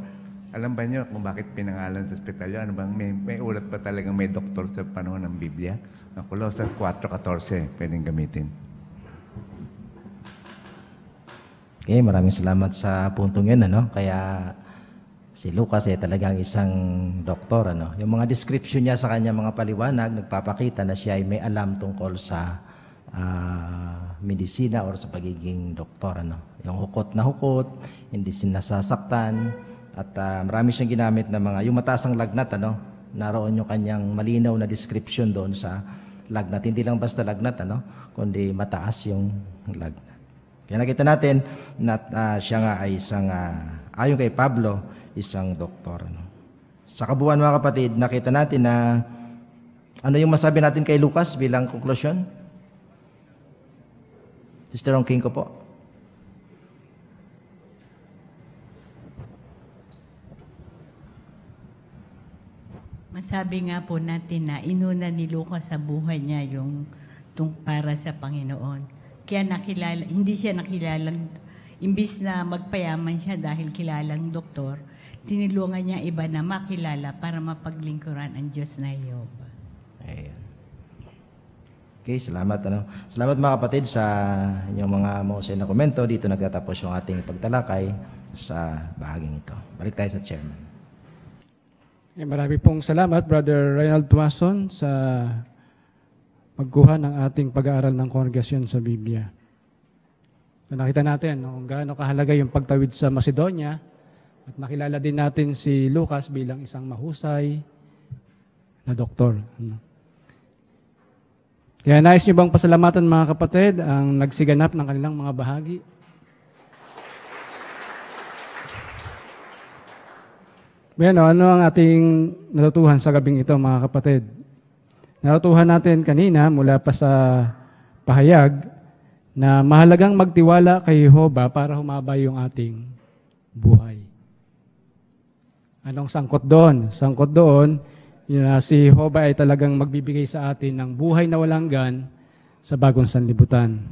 Alam ba niyo kung bakit pinangalan sa ospital yun? Ano bang may ulat pa talagang may doktor sa panahon ng Biblia? Ang Colossus 4:14, pwedeng gamitin. Okay, maraming salamat sa puntong yun, ano? Kaya si Lucas ay talagang isang doktor, ano? Yung mga description niya sa kanya mga paliwanag, nagpapakita na siya ay may alam tungkol sa medisina or sa pagiging doktor, ano? Yung hukot na hukot, hindi sinasasaktan, at marami siyang ginamit na mga, yung mataas ang lagnat, ano? Naroon yung kanyang malinaw na description doon sa lagnat. Hindi lang basta lagnat, kundi mataas yung lagnat. Kaya nakita natin na siya nga ay isang, ayon kay Pablo, isang doktor. Sa kabuuan mga kapatid, nakita natin na ano yung masabi natin kay Lucas bilang konklusyon? Sister Ongking ko po. Masabi nga po natin na inuna ni Lucas sa buhay niya yung para sa Panginoon. Kaya hindi siya nakilalang, imbis na magpayaman siya dahil kilalang doktor, tinulungan niya iba na makilala para mapaglingkuran ang Diyos na Jehovah. Ayan. Okay, salamat. Salamat mga kapatid sa inyong mga mahusay na komento. Dito nagtatapos yung ating pagtalakay sa bahaging ito. Balik tayo sa chairman. Marami pong salamat, Brother Reynald Tuason, sa pagkuha ng ating pag-aaral ng kongregasyon sa Biblia. So, nakita natin kung gaano kahalaga yung pagtawid sa Macedonia at nakilala din natin si Lucas bilang isang mahusay na doktor. Kaya nais nyo bang pasalamatan mga kapatid ang nagsiganap ng kanilang mga bahagi? Bueno, ano ang ating natutuhan sa gabing ito mga kapatid? Natutuhan natin kanina mula pa sa pahayag na mahalagang magtiwala kay Jehovah para humaba yung ating buhay. Anong sangkot doon? Sangkot doon, si Jehovah ay talagang magbibigay sa atin ng buhay na walang hanggan sa bagong sanlibutan.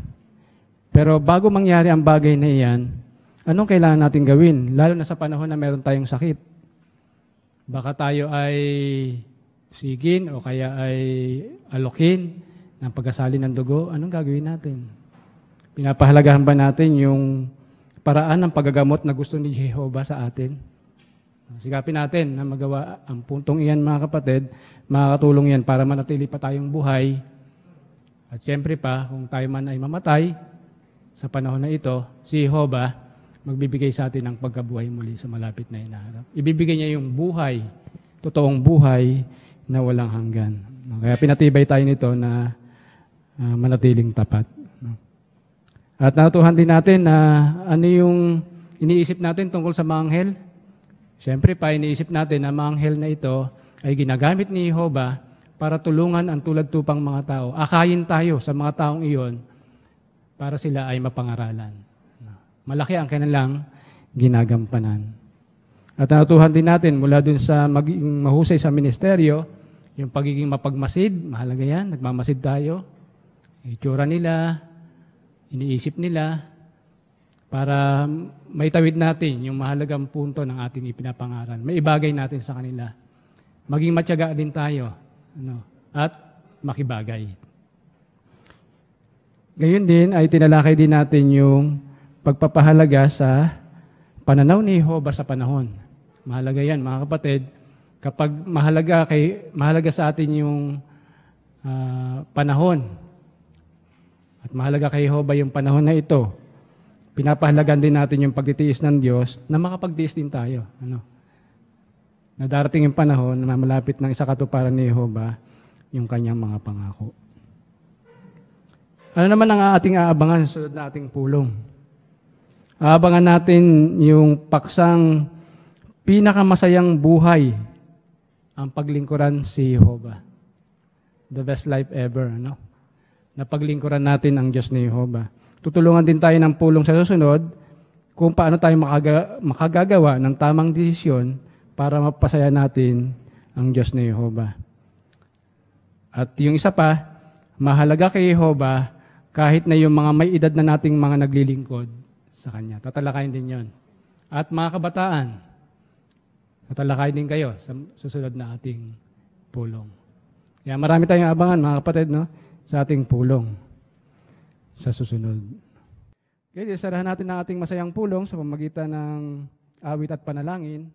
Pero bago mangyari ang bagay na iyan, anong kailangan natin gawin? Lalo na sa panahon na meron tayong sakit. Baka tayo ay sigin o kaya ay alokin ng pagkasali ng dugo. Anong gagawin natin? Pinapahalagahan ba natin yung paraan ng paggagamot na gusto ni Jehovah sa atin? Sigapin natin na magawa ang puntong iyan mga kapatid. Makakatulong yan para manatili pa tayong buhay. At siyempre pa, kung tayo man ay mamatay sa panahon na ito, si Jehovah magbibigay sa atin ng pagkabuhay muli sa malapit na hinaharap. Ibibigay niya yung buhay, totoong buhay na walang hanggan. Kaya pinatibay tayo nito na manatiling tapat. At natutuhan din natin na ano yung iniisip natin tungkol sa mga anghel. Siyempre pa, iniisip natin na mga anghel na ito ay ginagamit ni Jehovah para tulungan ang tulad-tupang mga tao. Akayin tayo sa mga taong iyon para sila ay mapangaralan. Malaki ang kanilang ginagampanan. At natutuhan din natin mula dun sa maging mahusay sa ministeryo, yung pagiging mapagmasid, mahalaga yan, nagmamasid tayo. Itsura nila, iniisip nila, para maitawid natin yung mahalagang punto ng ating ipinapangaral. May ibagay natin sa kanila. Maging matyaga din tayo at makibagay. Ngayon din ay tinalakay din natin yung pagpapahalaga sa pananaw ni Jehovah sa panahon. Mahalaga yan, mga kapatid. Kapag mahalaga sa atin yung panahon, at mahalaga kay Jehovah yung panahon na ito, pinapahalagan din natin yung pagtitiis ng Diyos na makapagtiis din tayo. Na darating yung panahon na malapit ng isa katuparan ni Jehovah yung kanyang mga pangako. Ano naman ang ating aabangan sa sunod na ating pulong? Aabangan natin yung paksang pinakamasayang buhay ang paglingkuran si Jehovah. The best life ever, na paglingkuran natin ang Diyos ni Jehovah. Tutulungan din tayo ng pulong sa susunod kung paano tayo makagagawa ng tamang desisyon para mapasaya natin ang Diyos ni Jehovah. At yung isa pa, mahalaga kay Jehovah kahit na yung mga may edad na nating mga naglilingkod sa Kanya. Tatalakayin din yon. At mga kabataan, tatalakayin din kayo sa susunod na ating pulong. Kaya marami tayong abangan, mga kapatid, sa ating pulong sa susunod. Okay, sarahan natin ang ating masayang pulong sa pamagitan ng awit at panalangin.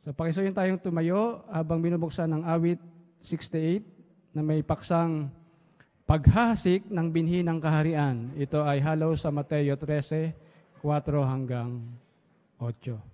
So pakisuyin tayong tumayo habang binubuksan ng awit 68 na may paksang paghahasik ng binhi ng kaharian. Ito ay halaw sa Mateo 13:4 hanggang 8.